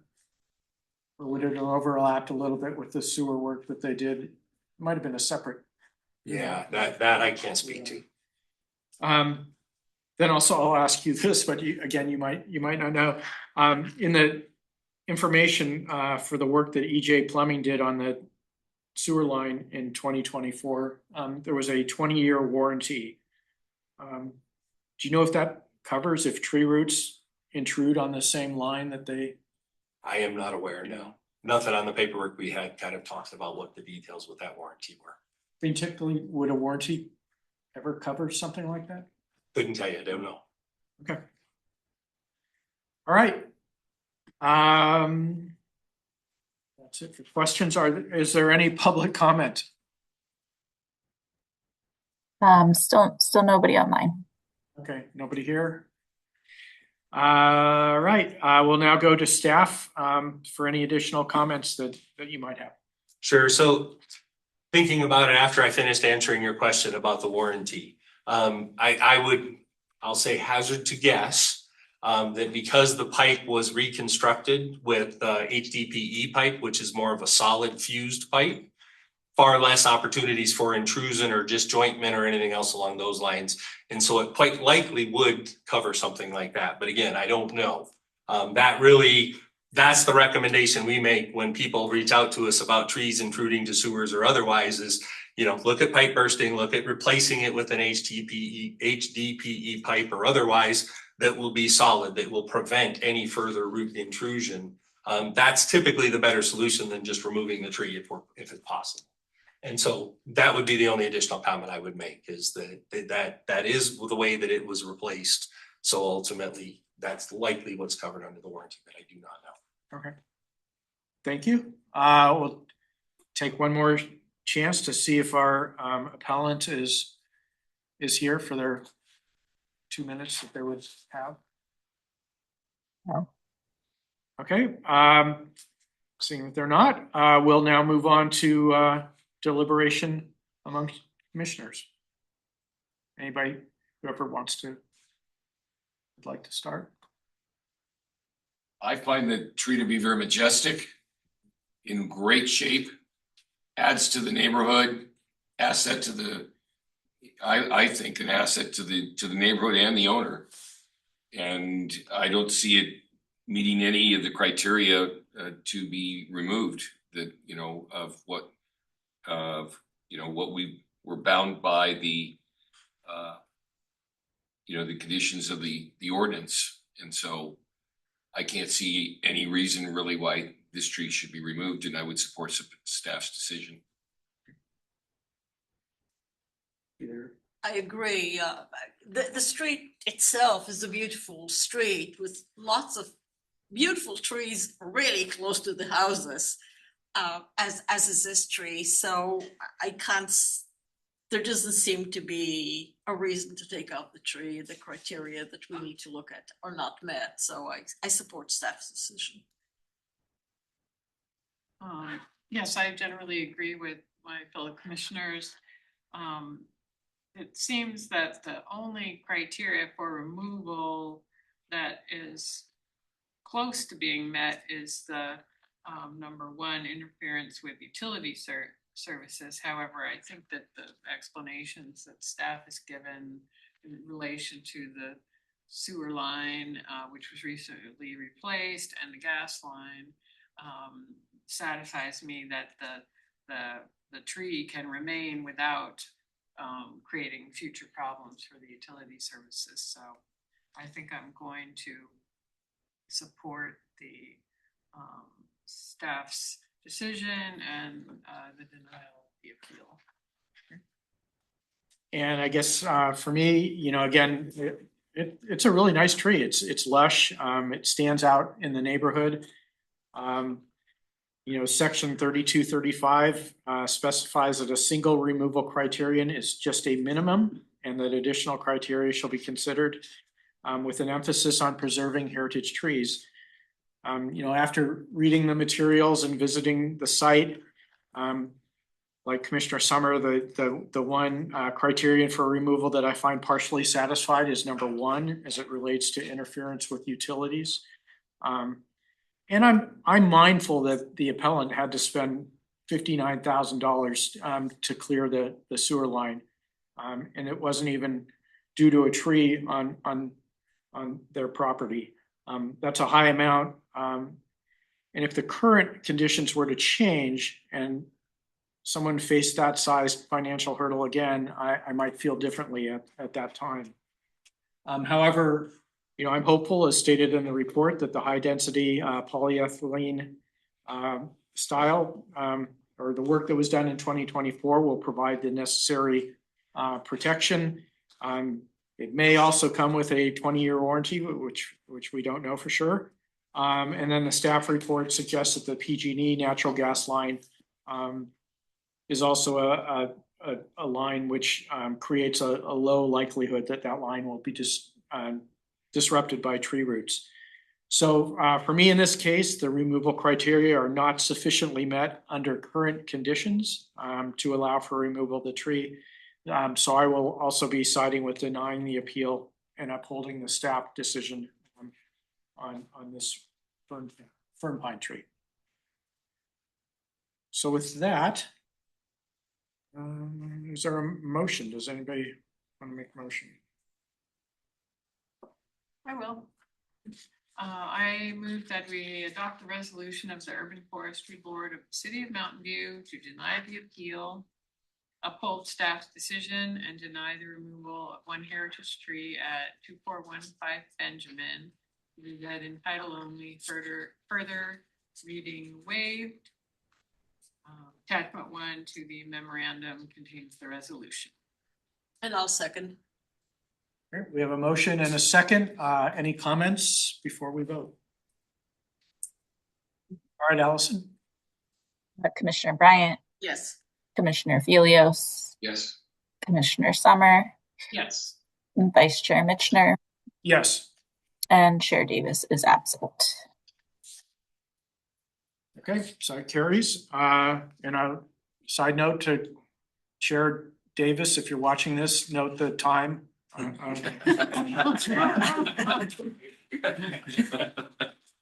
Speaker 1: or would it have overlapped a little bit with the sewer work that they did? It might have been a separate.
Speaker 4: Yeah, that I can't speak to.
Speaker 1: Then also I'll ask you this, but you might not know. In the information, for the work that EJ Plumbing did on the sewer line in 2024, there was a 20-year warranty. Do you know if that covers if tree roots intrude on the same line that they?
Speaker 4: I am not aware, no. Nothing on the paperwork we had kind of talks about what the details with that warranty were.
Speaker 1: I mean, typically, would a warranty ever cover something like that?
Speaker 4: Couldn't tell you, I don't know.
Speaker 1: Okay. All right. That's it for questions. Is there any public comment?
Speaker 2: Still nobody online.
Speaker 1: Okay, nobody here. All right, we'll now go to staff for any additional comments that you might have.
Speaker 4: Sure, so thinking about it after I finished answering your question about the warranty, I'll say hazard to guess that because the pipe was reconstructed with HDPE pipe, which is more of a solid fused pipe, far less opportunities for intrusion or disjointment or anything else along those lines. And so it quite likely would cover something like that. But again, I don't know. That's the recommendation we make when people reach out to us about trees intruding to sewers or otherwise is, look at pipe bursting, look at replacing it with an HDPE pipe or otherwise that will be solid, that will prevent any further root intrusion. That's typically the better solution than just removing the tree if it's possible. And so that would be the only additional comment I would make is that is the way that it was replaced. So ultimately, that's likely what's covered under the warranty, but I do not know.
Speaker 1: Okay. Thank you. We'll take one more chance to see if our appellant is here for their 2 minutes that they would have.
Speaker 2: No.
Speaker 1: Okay. Seeing that they're not, we'll now move on to deliberation amongst commissioners. Anybody, whoever wants to, would like to start?
Speaker 5: I find the tree to be very majestic, in great shape, adds to the neighborhood, asset to the, I think an asset to the neighborhood and the owner. And I don't see it meeting any of the criteria to be removed that, what we were bound by the the conditions of the ordinance. And so I can't see any reason really why this tree should be removed, and I would support staff's decision.
Speaker 7: I agree. The street itself is a beautiful street with lots of beautiful trees really close to the houses, as is this tree. So there doesn't seem to be a reason to take out the tree. The criteria that we need to look at are not met. So I support staff's decision.
Speaker 6: Yes, I generally agree with my fellow commissioners. It seems that the only criteria for removal that is close to being met is the number one, interference with utility services. However, I think that the explanations that staff has given in relation to the sewer line, which was recently replaced, and the gas line, satisfies me that the tree can remain without creating future problems for the utility services. So I think I'm going to support the staff's decision and the denial of the appeal.
Speaker 1: And I guess for me, again, It's a really nice tree. It's lush. It stands out in the neighborhood. Section 3235 specifies that a single removal criterion is just a minimum and that additional criteria shall be considered with an emphasis on preserving heritage trees. After reading the materials and visiting the site, like Commissioner Summer, the one criterion for removal that I find partially satisfied is number 1 as it relates to interference with utilities. And I'm mindful that the appellant had to spend $59,000 to clear the sewer line. And it wasn't even due to a tree on their property. That's a high amount. And if the current conditions were to change and someone faced that size financial hurdle again, I might feel differently at that time. However, I'm hopeful, as stated in the report, that the high density polyethylene style or the work that was done in 2024 will provide the necessary protection. It may also come with a 20-year warranty, which we don't know for sure. And then the staff report suggests that the PG&E natural gas line is also a line which creates a low likelihood that line will be disrupted by tree roots. So for me in this case, the removal criteria are not sufficiently met under current conditions to allow for removal of the tree. So I will also be siding with denying the appeal and upholding the staff decision on this fern pine tree. So with that, is there a motion? Does anybody want to make a motion?
Speaker 6: I will. I move that we adopt the resolution of the Urban Forestry Board of the City of Mountain View to deny the appeal, uphold staff's decision, and deny the removal of one heritage tree at 2415 Benjamin. We read in title only, further reading waived. Attachment 1 to the memorandum contains the resolution.
Speaker 7: And I'll second.
Speaker 1: Okay, we have a motion and a second. Any comments before we vote? All right, Allison.
Speaker 2: Commissioner Bryant,
Speaker 7: Yes.
Speaker 2: Commissioner Felios,
Speaker 5: Yes.
Speaker 2: Commissioner Summer,
Speaker 6: Yes.
Speaker 2: and Vice Chair Mitchner,
Speaker 1: Yes.
Speaker 2: and Chair Davis is absent.
Speaker 1: Okay, so it carries. And a side note to Chair Davis, if you're watching this, note the time. All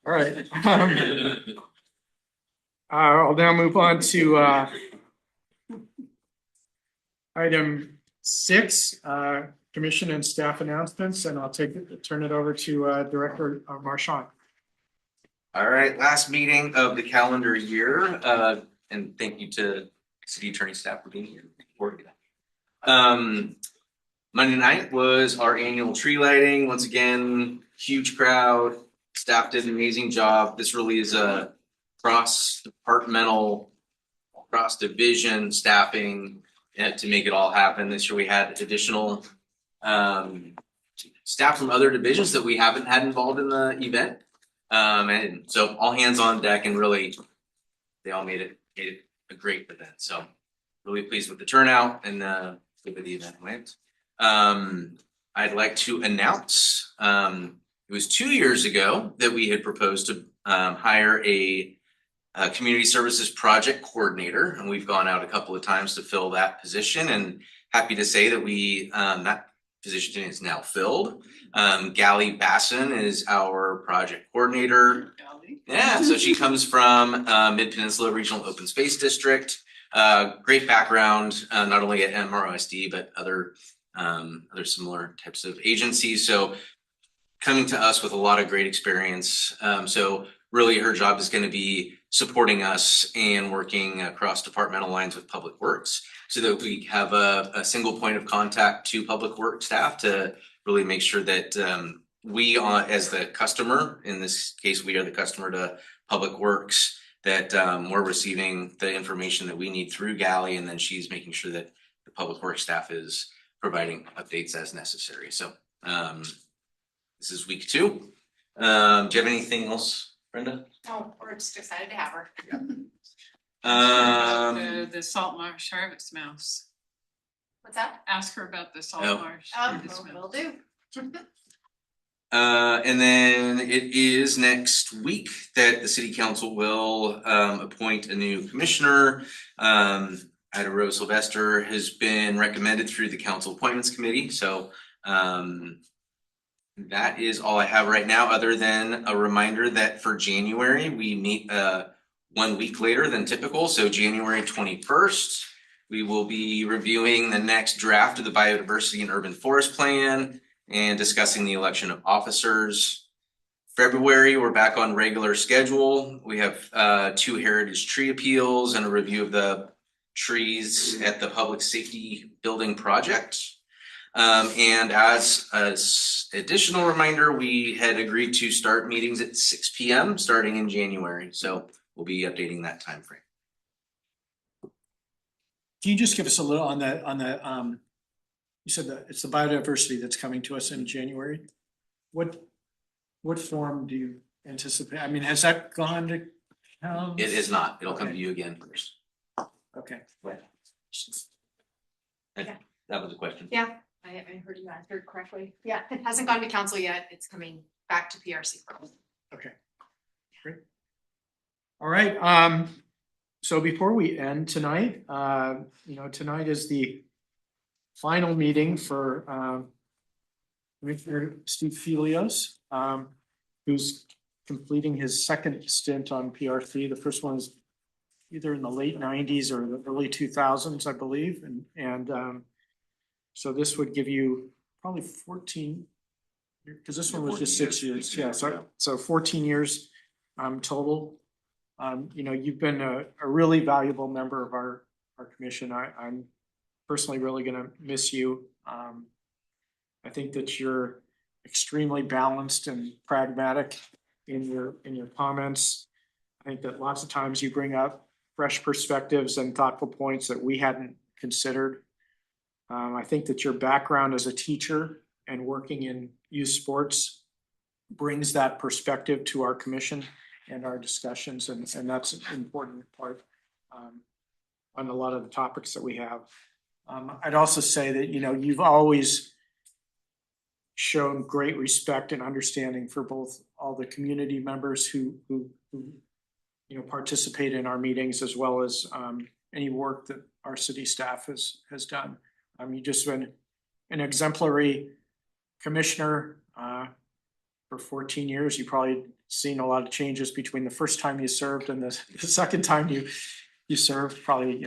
Speaker 1: right. I'll now move on to item 6, commission and staff announcements, and I'll turn it over to Director Marchand.
Speaker 9: All right, last meeting of the calendar year, and thank you to city attorney staff for being here. Monday night was our annual tree lighting. Once again, huge crowd. Staff did an amazing job. This really is a cross-departmental, cross-division staffing to make it all happen. This year we had additional staff from other divisions that we haven't had involved in the event. And so all hands on deck, and really they all made it a great event. So really pleased with the turnout and the way the event went. I'd like to announce it was 2 years ago that we had proposed to hire a community services project coordinator, and we've gone out a couple of times to fill that position, and happy to say that that position is now filled. Gally Basson is our project coordinator. Yeah, so she comes from Mid-Peninsula Regional Open Space District. Great background, not only at MROSD, but other similar types of agencies. So coming to us with a lot of great experience. So really her job is going to be supporting us and working across departmental lines with Public Works so that we have a single point of contact to Public Works staff to really make sure that we as the customer, in this case, we are the customer to Public Works, that we're receiving the information that we need through Gally, and then she's making sure that the Public Works staff is providing updates as necessary. So This is week 2. Do you have anything else, Brenda?
Speaker 10: Oh, we're just excited to have her.
Speaker 6: The salt marsh harvest mouse.
Speaker 10: What's that?
Speaker 6: Ask her about the salt
Speaker 9: Oh.
Speaker 6: marsh.
Speaker 10: Oh,
Speaker 6: harvest
Speaker 10: will
Speaker 6: mouse.
Speaker 10: do.
Speaker 9: And then it is next week that the city council will appoint a new commissioner. Ida Rose Sylvester has been recommended through the council appointments committee, so that is all I have right now, other than a reminder that for January, we meet 1 week later than typical, so January 21st. We will be reviewing the next draft of the biodiversity and urban forest plan and discussing the election of officers. February, we're back on regular schedule. We have 2 heritage tree appeals and a review of the trees at the public safety building project. And as additional reminder, we had agreed to start meetings at 6 p.m. starting in January. So we'll be updating that time frame.
Speaker 1: Can you just give us a little on the, you said that it's the biodiversity that's coming to us in January? What form do you anticipate? I mean, has that gone to town?
Speaker 9: It is not. It'll come to
Speaker 1: Okay.
Speaker 9: you again first.
Speaker 1: Okay.
Speaker 9: That was a question.
Speaker 10: Yeah, I heard you answered correctly. Yeah, it hasn't gone to council yet. It's coming back to PRC.
Speaker 1: Okay, great. All right, so before we end tonight, tonight is the final meeting for Commissioner Steve Felios, who's completing his second stint on PRC. The first one was either in the late 90s or the early 2000s, I believe, and so this would give you probably 14, because this one was just 6 years. Yeah, so 14 years total. You've been a really valuable member of our commission. I'm personally really gonna miss you. I think that you're extremely balanced and pragmatic in your comments. I think that lots of times you bring up fresh perspectives and thoughtful points that we hadn't considered. I think that your background as a teacher and working in youth sports brings that perspective to our commission and our discussions, and that's an important part on a lot of the topics that we have. I'd also say that, you've always shown great respect and understanding for both all the community members who participate in our meetings, as well as any work that our city staff has done. You've just been an exemplary commissioner for 14 years. You've probably seen a lot of changes between the first time you served and the second time you served. Probably,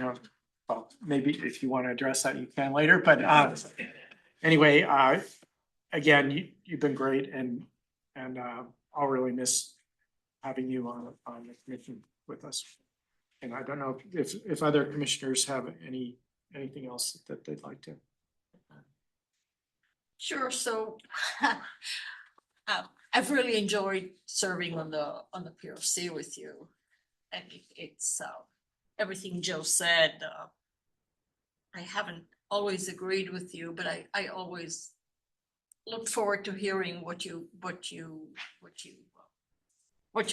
Speaker 1: well, maybe if you want to address that, you can later. But anyway, again, you've been great, and I'll really miss having you on the commission with us. And I don't know if other commissioners have anything else that they'd like to.
Speaker 7: Sure, so I've really enjoyed serving on the PRC with you. And it's everything Joe said. I haven't always agreed with you, but I always look forward to hearing what you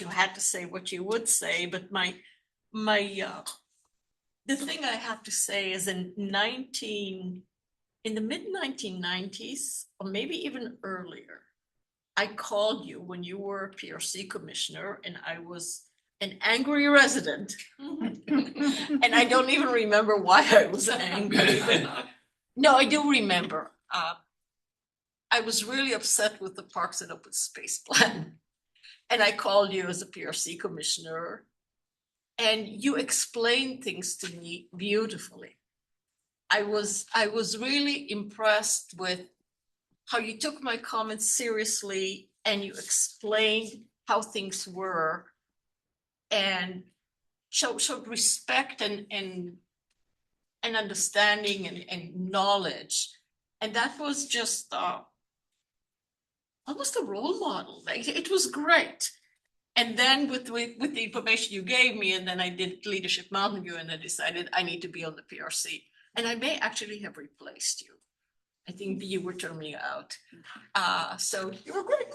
Speaker 7: had to say, what you would say. But the thing I have to say is in the mid 1990s, or maybe even earlier, I called you when you were a PRC commissioner, and I was an angry resident. And I don't even remember why I was angry. But no, I do remember. I was really upset with the Parks and Open Space Plan. And I called you as a PRC commissioner, and you explained things to me beautifully. I was really impressed with how you took my comments seriously, and you explained how things were, and showed respect and understanding and knowledge. And that was just almost a role model. Like, it was great. And then with the information you gave me, and then I did Leadership Mountain View, and I decided I need to be on the PRC. And I may actually have replaced you. I think you were turning out. So you're a great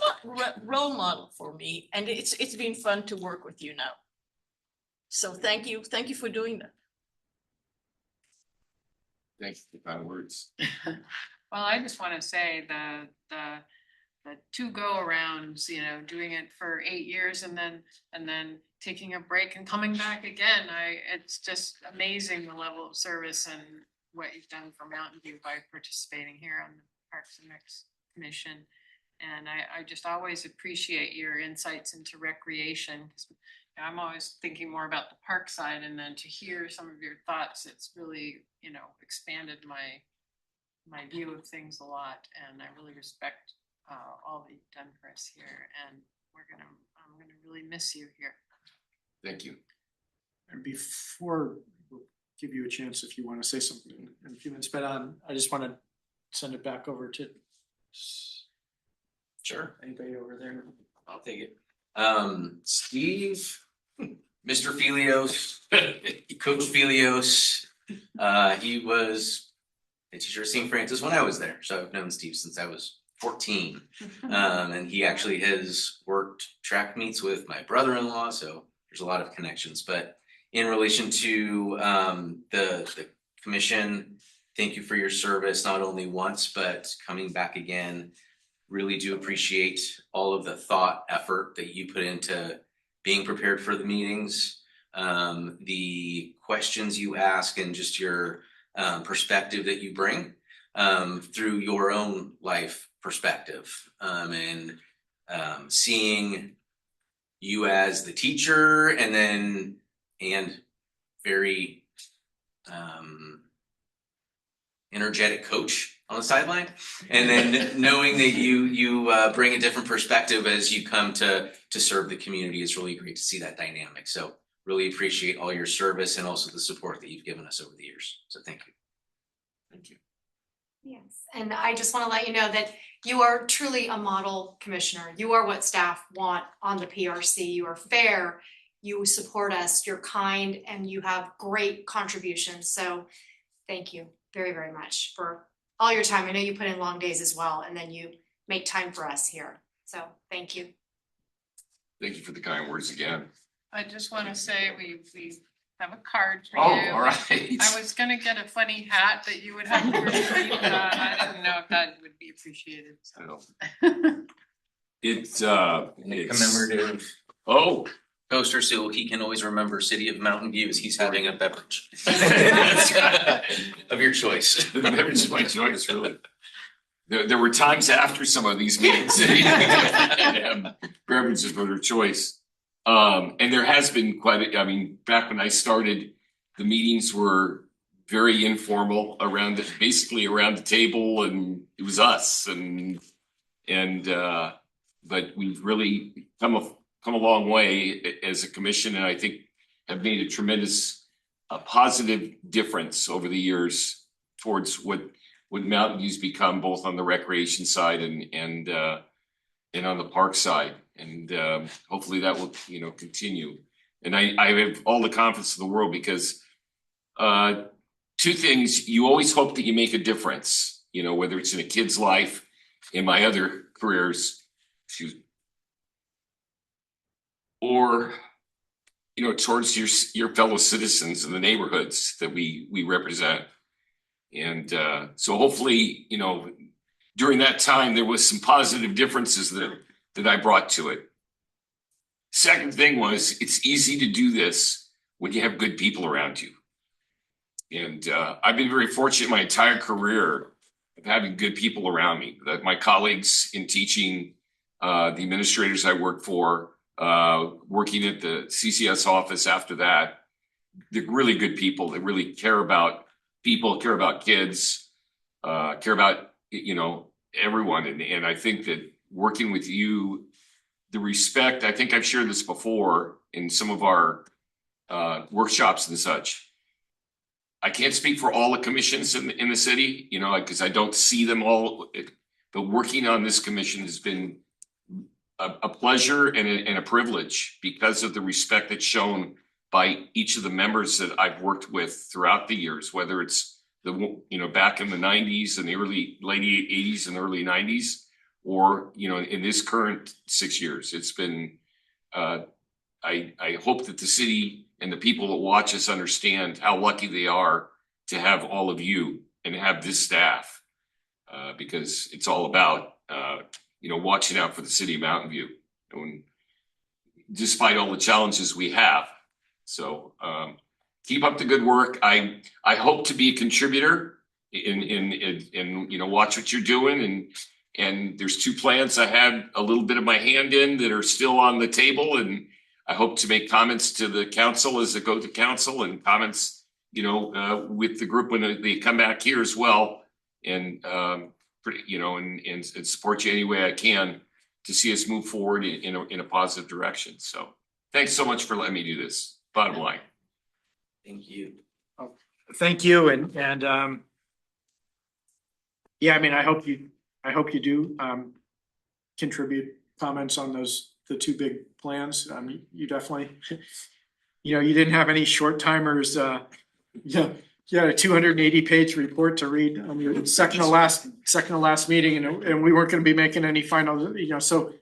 Speaker 7: role model for me, and it's been fun to work with you now. So thank you for doing that.
Speaker 5: Thanks for the kind words.
Speaker 6: Well, I just want to say the two go-arounds, doing it for 8 years and then taking a break and coming back again. It's just amazing the level of service and what you've done for Mountain View by participating here on the Parks and Recs Commission. And I just always appreciate your insights into recreation, because I'm always thinking more about the park side, and then to hear some of your thoughts, it's really, expanded my view of things a lot. And I really respect all that you've done for us here, and I'm gonna really miss you here.
Speaker 5: Thank you.
Speaker 1: And before we'll give you a chance if you want to say something in a few minutes, but I just want to send it back over to
Speaker 9: Sure.
Speaker 1: anybody over there.
Speaker 9: I'll take it. Steve, Mr. Felios, Coach Felios, he was a teacher at St. Francis when I was there. So I've known Steve since I was 14. And he actually has worked track meets with my brother-in-law. So there's a lot of connections. But in relation to the commission, thank you for your service, not only once, but coming back again. Really do appreciate all of the thought, effort that you put into being prepared for the meetings, the questions you ask, and just your perspective that you bring through your own life perspective, and seeing you as the teacher, and very energetic coach on the sideline, and then knowing that you bring a different perspective as you come to serve the community is really great to see that dynamic. So really appreciate all your service and also the support that you've given us over the years. So thank you.
Speaker 5: Thank you.
Speaker 10: Yes, and I just want to let you know that you are truly a model commissioner. You are what staff want on the PRC. You are fair, you support us, you're kind, and you have great contributions. So thank you very, very much for all your time. I know you put in long days as well, and then you make time for us here. So thank you.
Speaker 5: Thank you for the kind words again.
Speaker 6: I just want to say we have a card for
Speaker 5: Oh,
Speaker 6: you.
Speaker 5: all right.
Speaker 6: I was gonna get a funny hat that you would have to receive. I didn't know if that would be appreciated. So.
Speaker 5: It's
Speaker 9: Commemorative
Speaker 5: oh,
Speaker 9: poster so he can always remember City of Mountain View as he's having a beverage of your choice.
Speaker 5: the beverage is my choice, really. There were times after some of these meetings, beverages were their choice. And there has been back when I started, the meetings were very informal basically around the table, and it was us but we've really come a long way as a commission, and I think have made a tremendous positive difference over the years towards what Mountain View's become, both on the recreation side and on the park side. And hopefully that will continue. And I have all the confidence in the world, because two things: you always hope that you make a difference, whether it's in a kid's life, in my other careers, or towards your fellow citizens in the neighborhoods that we represent. And so hopefully, during that time there was some positive differences that I brought to it. Second thing was, it's easy to do this when you have good people around you. And I've been very fortunate my entire career of having good people around me. That my colleagues in teaching, the administrators I work for, working at the CCS office after that, they're really good people. They really care about people, care about kids, care about everyone. And I think that working with you, the respect, I think I've shared this before in some of our workshops and such. I can't speak for all the commissions in the city, because I don't see them all, but working on this commission has been a pleasure and a privilege, because of the respect that's shown by each of the members that I've worked with throughout the years, whether it's back in the nineties and the late eighties and early nineties, or, in this current 6 years. It's been, I hope that the city and the people that watch us understand how lucky they are to have all of you and have this staff. Because it's all about, watching out for the city of Mountain View, and despite all the challenges we have. So, keep up the good work. I hope to be a contributor in watch what you're doing, and there's 2 plans I had a little bit of my hand in that are still on the table, and I hope to make comments to the council as they go to council, and comments, with the group when they come back here as well, and and support you any way I can to see us move forward in a positive direction. So thanks so much for letting me do this. Bottom line.
Speaker 9: Thank you.
Speaker 1: Thank you, and yeah, I mean, I hope you do contribute comments on the 2 big plans. You definitely, you didn't have any short timers. You had a 280-page report to read on your second to last meeting, and we weren't going to be making any final. So,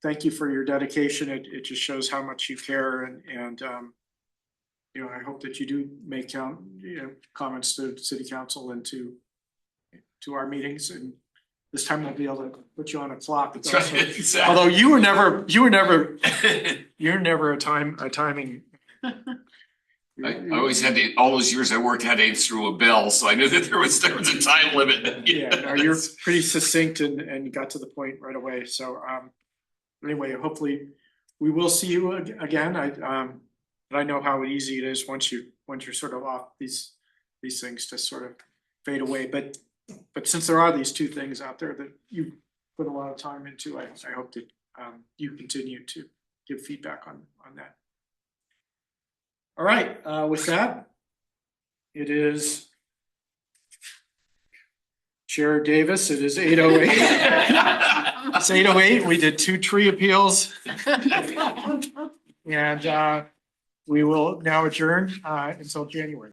Speaker 1: thank you for your dedication. It just shows how much you care, and I hope that you do make comments to city council and to our meetings, and this time we'll be able to put you on a clock.
Speaker 5: That's right. Exactly.
Speaker 1: Although you were never a timing.
Speaker 5: I always had to, all those years I worked, had to answer through a bell, so I knew that there was a time limit.
Speaker 1: Yeah, no, you're pretty succinct and got to the point right away. So anyway, hopefully we will see you again. But I know how easy it is once you're sort of off these things to sort of fade away. But since there are these 2 things out there that you put a lot of time into, I hope that you continue to give feedback on that. All right, with that, it is Chair Davis. It is 8:08. It's 8:08. We did 2 tree appeals. And we will now adjourn until January.